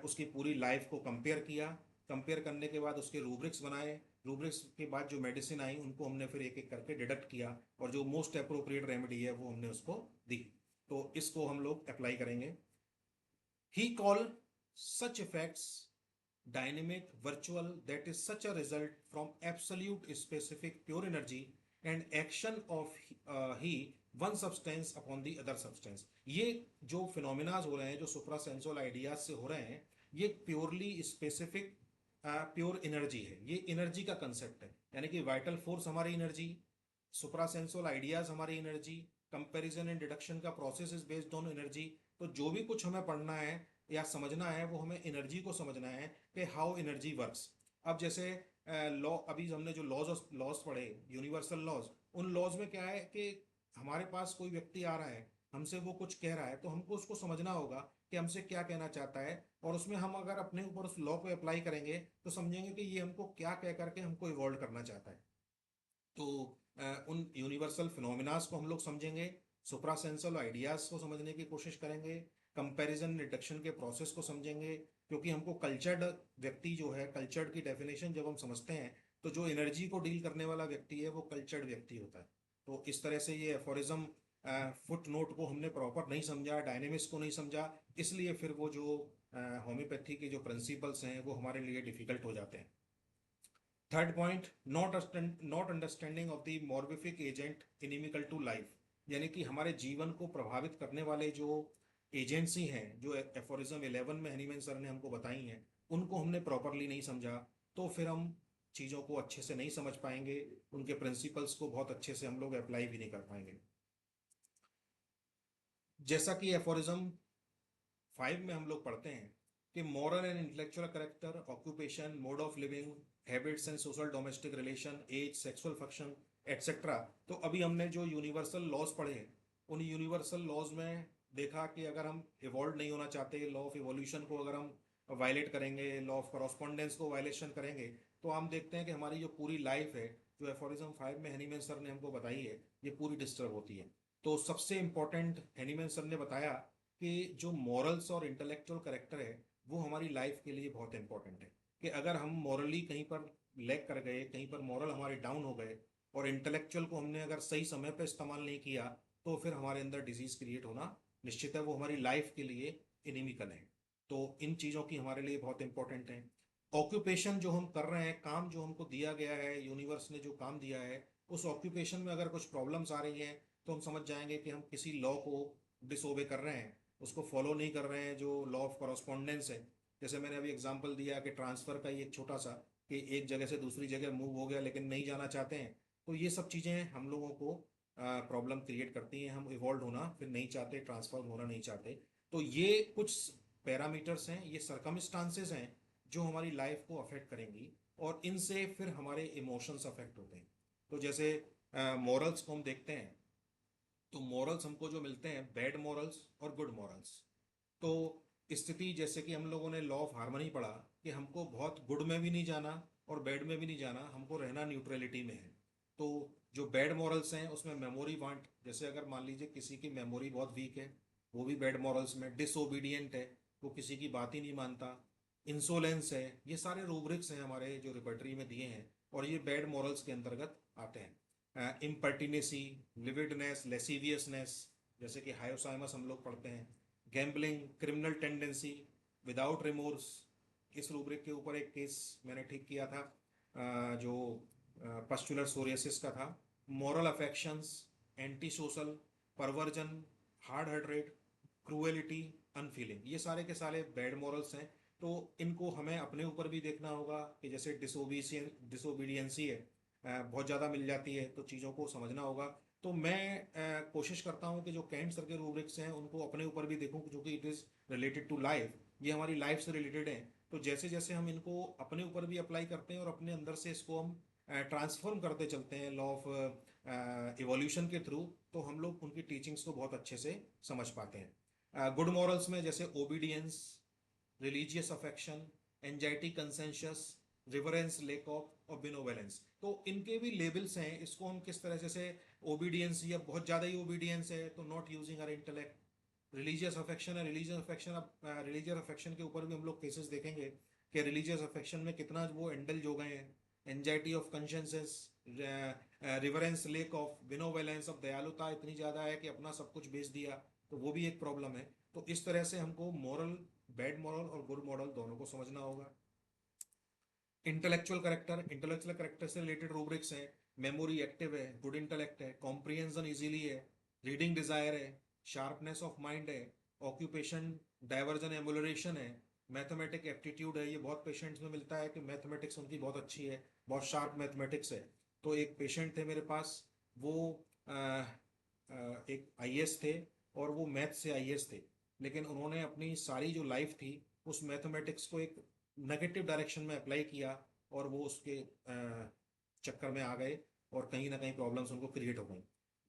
उसकी पूरी लाइफ को कंपेयर किया, कंपेयर करने के बाद उसके रूब्रिक्स बनाए, रूब्रिक्स के बाद जो मेडिसिन आई उनको हमने फिर एक एक करके डिडक्ट किया, और जो मोस्ट अप्रोप्रिएट रेमेडी है वो हमने उसको दी। तो इसको हम लोग अप्लाई करेंगे। He call such effects dynamic virtual, that is such a result from absolute specific pure energy and action of he one substance upon the other substance। ये जो फिनोमिनाज हो रहे हैं, जो सुप्रासेंसुअल आइडियाज से हो रहे हैं, ये प्योरली स्पेसिफिक प्योर एनर्जी है, ये एनर्जी का कंसेप्ट है, यानी कि वाइटल फोर्स हमारी एनर्जी, सुप्रासेंसुअल आइडियाज हमारी एनर्जी, कंपैरिजन एंड डिडक्शन का process is based on energy. तो जो भी कुछ हमें पढ़ना है या समझना है वो हमें एनर्जी को समझना है कि हाउ एनर्जी वर्क्स। अब जैसे लॉ, अभी हमने जो लॉज पढ़े, यूनिवर्सल लॉज, उन लॉज में क्या है कि हमारे पास कोई व्यक्ति आ रहा है, हमसे वो कुछ कह रहा है, तो हमको उसको समझना होगा कि हमसे क्या कहना चाहता है, और उसमें हम अगर अपने ऊपर उस लॉ को अप्लाई करेंगे तो समझेंगे कि ये हमको क्या कह करके हमको इवॉल्व करना चाहता है। तो उन यूनिवर्सल फिनोमिनास को हम लोग समझेंगे, सुप्रासेंसुअल आइडियाज को समझने की कोशिश करेंगे, कंपैरिजन रिडक्शन के प्रोसेस को समझेंगे, क्योंकि हमको कल्चर्ड व्यक्ति जो है, कल्चर्ड की डेफिनेशन जब हम समझते हैं तो जो एनर्जी को डील करने वाला व्यक्ति है वो कल्चर्ड व्यक्ति होता है। तो इस तरह से ये एफोरिज्म फुट नोट को हमने प्रॉपर नहीं समझा, डायनेमिक्स को नहीं समझा, इसलिए फिर वो जो होम्योपैथी के जो प्रिंसिपल्स हैं वो हमारे लिए डिफिकल्ट हो जाते हैं। Third point, not understanding of the morbific agent inimical to life, यानी कि हमारे जीवन को प्रभावित करने वाले जो एजेंसी हैं, जो एफोरिज्म 11 में हनीमैन सर ने हमको बताई हैं, उनको हमने प्रॉपरली नहीं समझा, तो फिर हम चीज़ों को अच्छे से नहीं समझ पाएंगे, उनके प्रिंसिपल्स को बहुत अच्छे से हम लोग अप्लाई भी नहीं कर पाएंगे। जैसा कि एफोरिज्म 5 में हम लोग पढ़ते हैं कि moral and intellectual character, occupation, mode of living, habits and social domestic relation, age, sexual function etcetera. तो अभी हमने जो यूनिवर्सल लॉज पढ़े हैं, उन यूनिवर्सल लॉज में देखा कि अगर हम इवॉल्व नहीं होना चाहते, लॉ ऑफ इवोल्यूशन को अगर हम वायलेट करेंगे, लॉ ऑफ करॉस्पॉन्डेंस को वायलेशन करेंगे, तो हम देखते हैं कि हमारी जो पूरी लाइफ है, जो एफोरिज्म 5 में हनीमैन सर ने हमको बताई है, ये पूरी डिस्टर्ब होती है। तो सबसे इंपॉर्टेंट हनीमैन सर ने बताया कि जो मॉरल्स और इंटेलेक्चुअल करेक्टर है वो हमारी लाइफ के लिए बहुत इंपॉर्टेंट है, कि अगर हम मॉरली कहीं पर लैग कर गए, कहीं पर मॉरल हमारे डाउन हो गए, और इंटेलेक्चुअल को हमने अगर सही समय पर इस्तेमाल नहीं किया, तो फिर हमारे अंदर डिजीज क्रिएट होना निश्चित है, वो हमारी लाइफ के लिए इनिमिकल है। तो इन चीज़ों की हमारे लिए बहुत इंपॉर्टेंट है। ऑक्यूपेशन जो हम कर रहे हैं, काम जो हमको दिया गया है, यूनिवर्स ने जो काम दिया है, उस ऑक्यूपेशन में अगर कुछ प्रॉब्लम्स आ रही हैं तो हम समझ जाएंगे कि हम किसी लॉ को डिसोबे कर रहे हैं, उसको फॉलो नहीं कर रहे हैं, जो लॉ ऑफ करॉस्पॉन्डेंस है। जैसे मैंने अभी एग्जांपल दिया कि ट्रांसफ़र का ही एक छोटा सा, कि एक जगह से दूसरी जगह मूव हो गया लेकिन नहीं जाना चाहते हैं, तो ये सब चीज़ें हम लोगों को प्रॉब्लम क्रिएट करती हैं। हम इवॉल्व होना फिर नहीं चाहते, ट्रांसफॉर्म होना नहीं चाहते। तो ये कुछ पैरामीटर्स हैं, ये सर्कमस्टांसेस हैं जो हमारी लाइफ को अफेक्ट करेंगी, और इनसे फिर हमारे इमोशंस अफेक्ट होते हैं। तो जैसे मॉरल्स को हम देखते हैं, तो मॉरल्स हमको जो मिलते हैं, बैड मॉरल्स और गुड मॉरल्स। तो स्थिति जैसे कि हम लोगों ने लॉ ऑफ हार्मनी पढ़ा कि हमको बहुत गुड में भी नहीं जाना और बैड में भी नहीं जाना, हमको रहना न्यूट्रलिटी में है। तो जो बैड मॉरल्स हैं उसमें मेमोरी वांट, जैसे अगर मान लीजिए किसी की मेमोरी बहुत वीक है, वो भी बैड मॉरल्स में। डिसोबीडियंट है, वो किसी की बात ही नहीं मानता। इंसोलेंस है, ये सारे रूब्रिक्स हैं हमारे जो रिपर्टरी में दिए हैं, और ये बैड मॉरल्स के अंतर्गत आते हैं। इम्पर्टिनेसी, लिविडनेस, लेसीवियसनेस, जैसे कि हायोसाइमस हम लोग पढ़ते हैं। Gambling, criminal tendency, without remorse. इस रूब्रिक के ऊपर एक केस मैंने ठीक किया था, जो पस्टुलर सोरियसिस का था। Moral affections, anti social, perversion, hard hearted, cruelty, unfailing, ये सारे के सारे बैड मॉरल्स हैं। तो इनको हमें अपने ऊपर भी देखना होगा कि जैसे डिसोबीडियंसी है, बहुत ज़्यादा मिल जाती है, तो चीज़ों को समझना होगा। तो मैं कोशिश करता हूँ कि जो कैंट सर के रूब्रिक्स हैं उनको अपने ऊपर भी देखूँ, जो कि it is related to life, ये हमारी लाइफ से रिलेटेड हैं। तो जैसे जैसे हम इनको अपने ऊपर भी अप्लाई करते हैं और अपने अंदर से इसको हम ट्रांसफॉर्म करते चलते हैं लॉ ऑफ इवोल्यूशन के थ्रू, तो हम लोग उनकी टीचिंग्स को बहुत अच्छे से समझ पाते हैं। गुड मॉरल्स में जैसे obedience, religious affection, anxiety conscience, reverence, lack of और बिनोवेलेंस। तो इनके भी लेबल्स हैं, इसको हम किस तरह से ओबीडियंस या बहुत ज़्यादा ही ओबीडियंस है तो not using our intellect. Religious affection है, रिलीजियस अफेक्शन, अब रिलीजियस अफेक्शन के ऊपर भी हम लोग केसेस देखेंगे कि रिलीजियस अफेक्शन में कितना वो एंडल्ज हो गए हैं। Anxiety of conscience, reverence, lack of benevolence, अब दयालुता इतनी ज़्यादा है कि अपना सब कुछ बेच दिया, तो वो भी एक प्रॉब्लम है। तो इस तरह से हमको मॉरल, बैड मॉरल और गुड मॉरल दोनों को समझना होगा। इंटेलेक्चुअल करेक्टर से रिलेटेड रूब्रिक्स हैं। मेमोरी एक्टिव है, गुड इंटेलेक्ट है, कॉम्प्रिहेंशन इजीली है, रीडिंग डिजायर है, शार्पनेस ऑफ माइंड है, ऑक्यूपेशन डाइवर्जन एमुलरेशन है, मैथमेटिक एप्टीट्यूड है। ये बहुत पेशेंट्स में मिलता है कि मैथमेटिक्स उनकी बहुत अच्छी है, बहुत शार्प मैथमेटिक्स है। तो एक पेशेंट थे मेरे पास, वो एक आईएएस थे, और वो मैथ से आईएएस थे, लेकिन उन्होंने अपनी सारी जो लाइफ थी उस मैथमेटिक्स को एक नेगेटिव डायरेक्शन में अप्लाई किया, और वो उसके चक्कर में आ गए, और कहीं ना कहीं प्रॉब्लम्स उनको क्रिएट हो गई।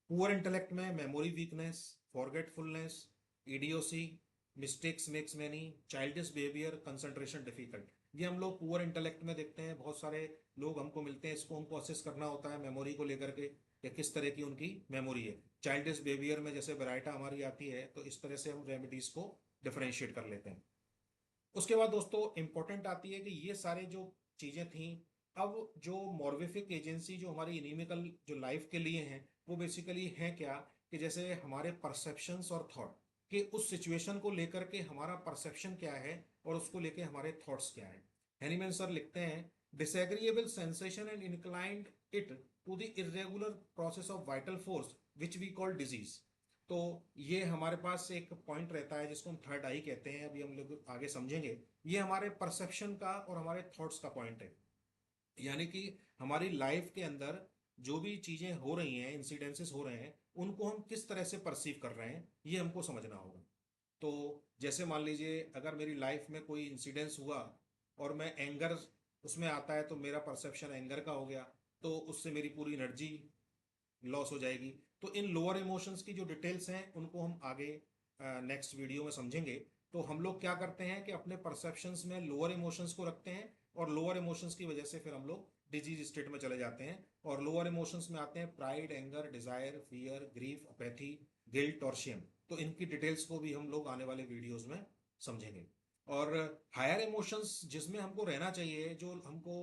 पुअर इंटेलेक्ट में memory weakness, forgetfulness, idiocy, mistakes makes many, childish behaviour, concentration difficult, ये हम लोग पुअर इंटेलेक्ट में देखते हैं। बहुत सारे लोग हमको मिलते हैं, इसको हमको असेस करना होता है मेमोरी को लेकर के, या किस तरह की उनकी मेमोरी है। चाइल्डिश बिहेवियर में जैसे वैरायटा हमारी आती है, तो इस तरह से हम रेमेडीज को डिफरेंशिएट कर लेते हैं। उसके बाद दोस्तों इंपॉर्टेंट आती है कि ये सारे जो चीजें थी, अब जो मॉर्विफिक एजेंसी जो हमारी इनिमिकल जो लाइफ के लिए हैं, वो बेसिकली है क्या, कि जैसे हमारे परसेप्शंस और थॉट कि उस सिचुएशन को लेकर के हमारा परसेप्शन क्या है और उसको लेकर हमारे थॉट्स क्या है। हैनीमैन सर लिखते हैं, disagreeable sensation and inclined it to the irregular process of vital force which we call disease. तो ये हमारे पास एक पॉइंट रहता है जिसको हम थर्ड आई कहते हैं, अभी हम लोग आगे समझेंगे। ये हमारे परसेप्शन का और हमारे थॉट्स का पॉइंट है, यानी कि हमारी लाइफ के अंदर जो भी चीजें हो रही हैं, इंसिडेंसेस हो रहे हैं, उनको हम किस तरह से परसीव कर रहे हैं, ये हमको समझना होगा। तो जैसे मान लीजिए अगर मेरी लाइफ में कोई इंसिडेंस हुआ और मैं एंगर उसमें आता है, तो मेरा परसेप्शन एंगर का हो गया, तो उससे मेरी पूरी एनर्जी लॉस हो जाएगी। तो इन लोअर इमोशंस की जो डिटेल्स हैं उनको हम आगे नेक्स्ट वीडियो में समझेंगे। तो हम लोग क्या करते हैं कि अपने परसेप्शंस में लोअर इमोशंस को रखते हैं, और लोअर इमोशंस की वजह से फिर हम लोग डिजीज स्टेट में चले जाते हैं, और लोअर इमोशंस में आते हैं pride, anger, desire, fear, grief, apathy, guilt और शेम। तो इनकी डिटेल्स को भी हम लोग आने वाले वीडियोस में समझेंगे। और हायर इमोशंस जिसमें हमको रहना चाहिए, जो हमको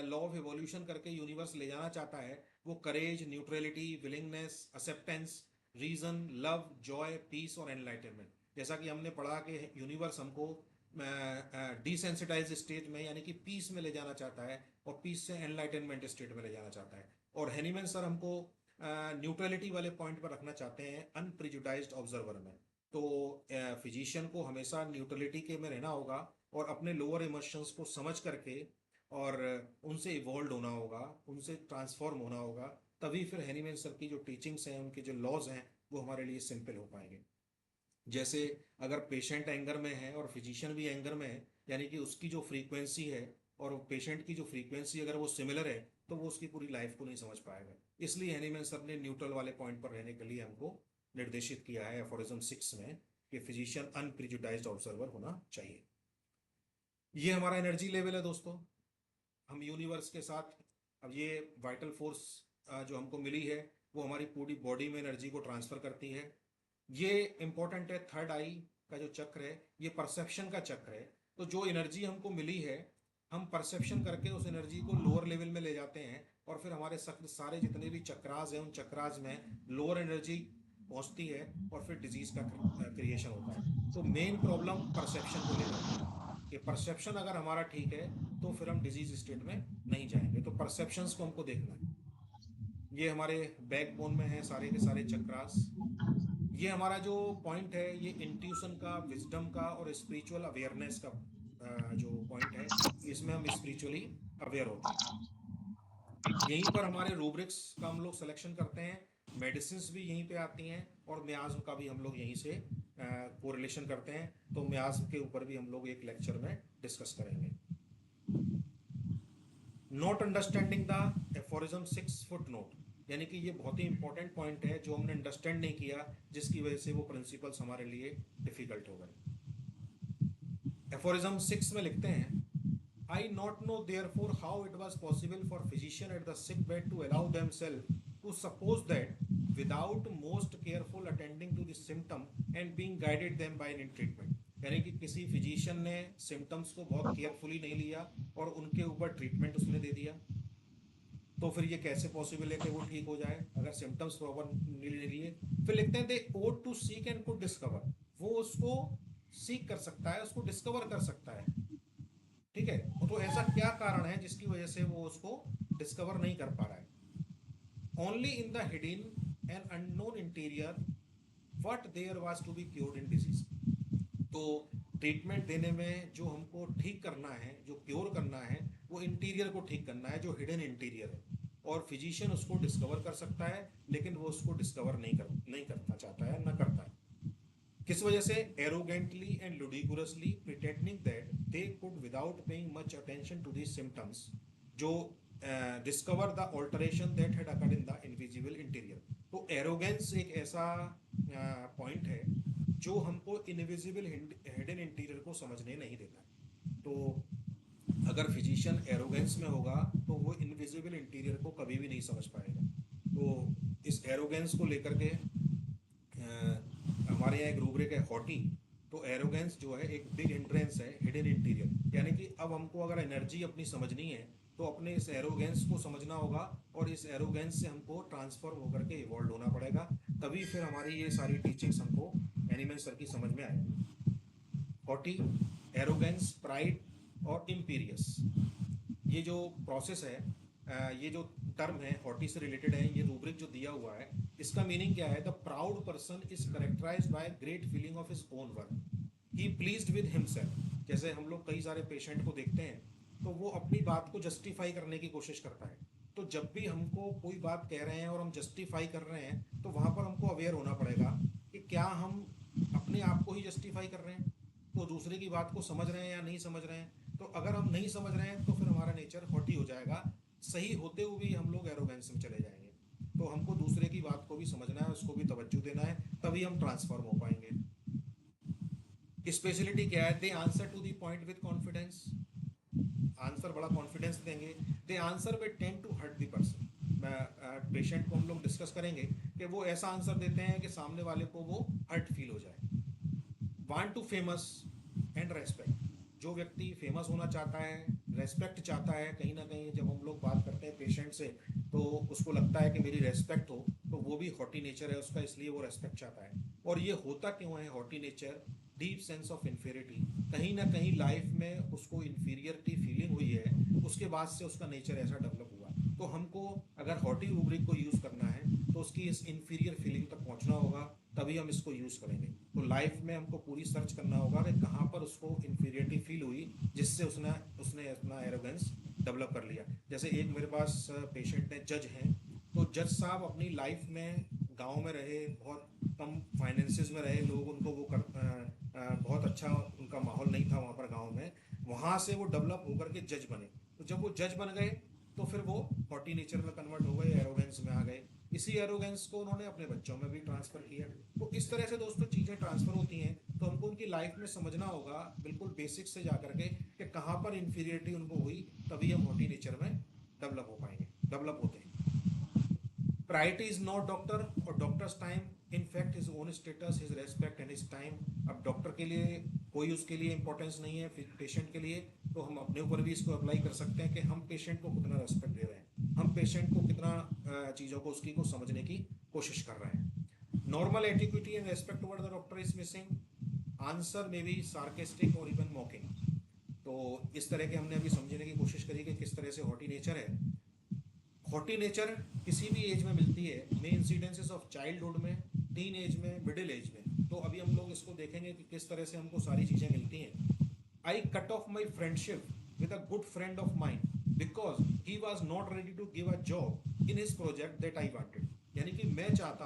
लॉ ऑफ इवोल्यूशन करके यूनिवर्स ले जाना चाहता है, वो courage, neutrality, willingness, acceptance, reason, love, joy, peace और एनलाइटनमेंट। जैसा कि हमने पढ़ा कि यूनिवर्स हमको डिसेंसिटाइज स्टेट में यानी कि पीस में ले जाना चाहता है, और पीस से एनलाइटनमेंट स्टेट में ले जाना चाहता है। और हैनीमैन सर हमको न्यूट्रलिटी वाले पॉइंट पर रखना चाहते हैं, अनप्रिजुडाइज्ड ऑब्जर्वर में। तो फिजिशियन को हमेशा न्यूट्रलिटी के में रहना होगा, और अपने लोअर इमोशंस को समझ करके और उनसे इवॉल्व होना होगा, उनसे ट्रांसफॉर्म होना होगा, तभी फिर हैनीमैन सर की जो टीचिंग्स हैं, उनके जो लॉज हैं, वो हमारे लिए सिंपल हो पाएंगे। जैसे अगर पेशेंट एंगर में है और फिजिशियन भी एंगर में है, यानी कि उसकी जो फ्रीक्वेंसी है और पेशेंट की जो फ्रीक्वेंसी अगर वो सिमिलर है, तो वो उसकी पूरी लाइफ को नहीं समझ पाएगा। इसलिए हैनीमैन सर ने न्यूट्रल वाले पॉइंट पर रहने के लिए हमको निर्देशित किया है एफोरिज्म 6 में कि फिजिशियन अनप्रिजुडाइज्ड ऑब्जर्वर होना चाहिए। ये हमारा एनर्जी लेवल है दोस्तों। हम यूनिवर्स के साथ, अब ये वाइटल फोर्स जो हमको मिली है, वो हमारी पूरी बॉडी में एनर्जी को ट्रांसफर करती है। ये इंपॉर्टेंट है, थर्ड आई का जो चक्र है, ये परसेप्शन का चक्र है। तो जो एनर्जी हमको मिली है, हम परसेप्शन करके उस एनर्जी को लोअर लेवल में ले जाते हैं, और फिर हमारे सारे जितने भी चक्रास हैं, उन चक्रास में लोअर एनर्जी पहुंचती है, और फिर डिजीज का क्रिएशन होता है। तो मेन प्रॉब्लम परसेप्शन को लेकर के है कि परसेप्शन अगर हमारा ठीक है, तो फिर हम डिजीज स्टेट में नहीं जाएंगे। तो परसेप्शंस को हमको देखना है। ये हमारे बैकबोन में है सारे के सारे चक्रास। ये हमारा जो पॉइंट है, ये इंट्यूशन का, विजडम का और स्पिरिचुअल अवेयरनेस का जो पॉइंट है, इसमें हम स्पिरिचुअली अवेयर होते हैं। यहीं पर हमारे रूब्रिक्स का हम लोग सिलेक्शन करते हैं, मेडिसिन भी यहीं पे आती हैं, और म्याज्म का भी हम लोग यहीं से कोरिलेशन करते हैं। तो म्याज्म के ऊपर भी हम लोग एक लेक्चर में डिस्कस करेंगे। Not understanding the aphorism 6 foot note, यानी कि ये बहुत ही इंपॉर्टेंट पॉइंट है जो हमने अंडरस्टैंड नहीं किया, जिसकी वजह से वो प्रिंसिपल्स हमारे लिए डिफिकल्ट हो गए। एफोरिज्म 6 में लिखते हैं, I not know therefore how it was possible for physician at the sick bed to allow themselves to suppose that without most careful attending to the symptom and being guided them by an treatment, यानी कि किसी physician ने symptoms को बहुत carefully नहीं लिया और उनके ऊपर ट्रीटमेंट उसने दे दिया। तो फिर ये कैसे पॉसिबल है कि वो ठीक हो जाए अगर सिम्टम्स प्रॉपर नहीं लिए। फिर लिखते हैं, they ought to seek and could discover, वो उसको सीक कर सकता है, उसको डिस्कवर कर सकता है। ठीक है, तो ऐसा क्या कारण है जिसकी वजह से वो उसको डिस्कवर नहीं कर पा रहा है। Only in the hidden and unknown interior what there was to be cured in disease. तो ट्रीटमेंट देने में जो हमको ठीक करना है, जो क्योर करना है, वो इंटीरियर को ठीक करना है, जो हिडन इंटीरियर है, और फिजिशियन उसको डिस्कवर कर सकता है, लेकिन वो उसको डिस्कवर नहीं करना चाहता है, ना करता है। किस वजह से? Arrogantly and ludicrously pretending that they could without paying much attention to these symptoms, जो discover the alteration that had occurred in the invisible interior. तो एरोगेंस एक ऐसा पॉइंट है जो हमको इनविजिबल हिडन इंटीरियर को समझने नहीं देता। तो अगर फिजिशियन एरोगेंस में होगा, तो वो इनविजिबल इंटीरियर को कभी भी नहीं समझ पाएगा। तो इस एरोगेंस को लेकर के हमारे यहाँ एक रूब्रिक है, हॉटी। तो एरोगेंस जो है एक बिग हिंड्रेंस है हिडन इंटीरियर, यानी कि अब हमको अगर एनर्जी अपनी समझनी है, तो अपने इस एरोगेंस को समझना होगा, और इस एरोगेंस से हमको ट्रांसफॉर्म होकर के इवॉल्व होना पड़ेगा। तभी फिर हमारी ये सारी टीचिंग्स हमको हैनीमैन सर की समझ में आएगी। हॉटी, एरोगेंस, प्राइड और इम्पीरियस, ये जो प्रोसेस है, ये जो टर्म है हॉटी से रिलेटेड है, ये रूब्रिक जो दिया हुआ है, इसका मीनिंग क्या है? The proud person is characterised by great feeling of his own work, he pleased with himself. जैसे हम लोग कई सारे पेशेंट को देखते हैं, तो वो अपनी बात को जस्टिफाई करने की कोशिश करता है। तो जब भी हमको कोई बात कह रहे हैं और हम जस्टिफाई कर रहे हैं, तो वहां पर हमको अवेयर होना पड़ेगा कि क्या हम अपने आप को ही जस्टिफाई कर रहे हैं, तो दूसरे की बात को समझ रहे हैं या नहीं समझ रहे हैं। तो अगर हम नहीं समझ रहे हैं, तो फिर हमारा नेचर हॉटी हो जाएगा, सही होते हुए भी हम लोग एरोगेंस में चले जाएंगे। तो हमको दूसरे की बात को भी समझना है, उसको भी तवज्जो देना है, तभी हम ट्रांसफॉर्म हो पाएंगे। स्पेशलिटी क्या है? They answer to the point with confidence, answer बड़ा कॉन्फिडेंस देंगे। They answer with tend to hurt the person, patient को हम लोग डिस्कस करेंगे कि वो ऐसा आंसर देते हैं कि सामने वाले को वो हर्ट फील हो जाए। Want to famous and respect, जो व्यक्ति फेमस होना चाहता है, रेस्पेक्ट चाहता है, कहीं ना कहीं जब हम लोग बात करते हैं पेशेंट से, तो उसको लगता है कि मेरी रेस्पेक्ट हो, तो वो भी हॉटी नेचर है उसका, इसलिए वो रेस्पेक्ट चाहता है। और ये होता क्यों है haughty nature? Deep sense of inferiority, कहीं ना कहीं लाइफ में उसको इन्फीरियरिटी फीलिंग हुई है, उसके बाद से उसका नेचर ऐसा डेवलप हुआ। तो हमको अगर हॉटी रूब्रिक को यूज़ करना है, तो उसकी इस इन्फीरियर फीलिंग तक पहुंचना होगा, तभी हम इसको यूज़ करेंगे। तो लाइफ में हमको पूरी सर्च करना होगा कि कहाँ पर उसको इन्फीरियरिटी फील हुई, जिससे उसने अपना एरोगेंस डेवलप कर लिया। जैसे एक मेरे पास पेशेंट है, जज हैं, तो जज साहब अपनी लाइफ में गांव में रहे, बहुत कम फाइनेंसेस में रहे लोग, उनको वो बहुत अच्छा उनका माहौल नहीं था वहाँ पर गांव में। वहाँ से वो डेवलप होकर के जज बने। तो जब वो जज बन गए तो फिर वो हॉटी नेचर में कन्वर्ट हो गए, एरोगेंस में आ गए। इसी एरोगेंस को उन्होंने अपने बच्चों में भी ट्रांसफर किया। तो इस तरह से दोस्तों चीज़ें ट्रांसफर होती हैं। तो हमको उनकी लाइफ में समझना होगा बिल्कुल बेसिक से जा करके कि कहाँ पर इन्फीरियरिटी उनको हुई, तभी हम हॉटी नेचर में डेवलप हो पाएंगे, डेवलप होते हैं। प्रायोरिटी इज नॉट डॉक्टर और doctors time, in fact his own status, his respect and his time. अब डॉक्टर के लिए कोई उसके लिए इंपॉर्टेंस नहीं है, फिर पेशेंट के लिए तो हम अपने ऊपर भी इसको अप्लाई कर सकते हैं कि हम पेशेंट को कितना रेस्पेक्ट दे रहे हैं, हम पेशेंट को कितना चीज़ों को उसकी को समझने की कोशिश कर रहे हैं। Normal etiquette and respect toward the doctor is missing, answer may be sarcastic और इवन मॉकिंग। तो इस तरह के हमने अभी समझने की कोशिश करी कि किस तरह से हॉटी नेचर है। हॉटी नेचर किसी भी एज में मिलती है, में इंसिडेंसेस ऑफ चाइल्डहुड में, टीन एज में, मिडिल एज में। तो अभी हम लोग इसको देखेंगे कि किस तरह से हमको सारी चीज़ें मिलती हैं। I cut off my friendship with a good friend of mind because he was not ready to give a job in his project that I wanted. यानी कि मैं चाहता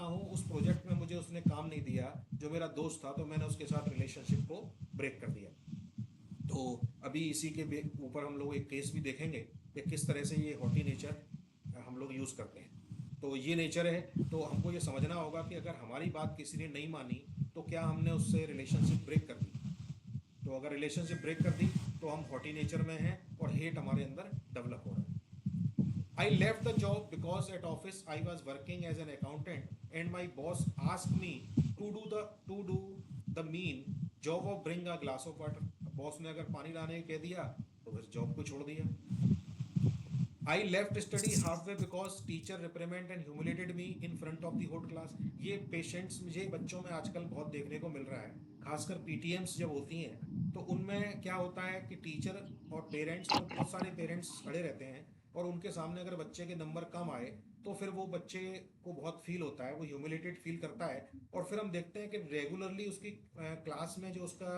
हूँ उस प्रोजेक्ट में मुझे उसने काम नहीं दिया जो मेरा दोस्त था, तो मैंने उसके साथ रिलेशनशिप को ब्रेक कर दिया। तो अभी इसी के ऊपर हम लोग एक केस भी देखेंगे कि किस तरह से ये हॉटी नेचर हम लोग यूज़ करते हैं। तो ये नेचर है। तो हमको ये समझना होगा कि अगर हमारी बात किसी ने नहीं मानी तो क्या हमने उससे रिलेशनशिप ब्रेक कर दी। तो अगर रिलेशनशिप ब्रेक कर दी तो हम हॉटी नेचर में हैं और हेट हमारे अंदर डेवलप हो रहा है। I left the job because at office I was working as an accountant and my boss asked me to do the mean job of bring a glass of water. Boss ने अगर पानी लाने कह दिया तो फिर जॉब को छोड़ दिया। I left study half way because teacher reprimand and humiliated me in front of the whole class. ये पेशेंट्स मुझे बच्चों में आजकल बहुत देखने को मिल रहा है, खासकर पीटीएम्स जब होती हैं तो उनमें क्या होता है कि टीचर और पेरेंट्स, तो बहुत सारे पेरेंट्स खड़े रहते हैं और उनके सामने अगर बच्चे के नंबर कम आए तो फिर वो बच्चे को बहुत फील होता है, वो ह्यूमिलेटेड फील करता है। और फिर हम देखते हैं कि रेगुलरली उसकी क्लास में जो उसका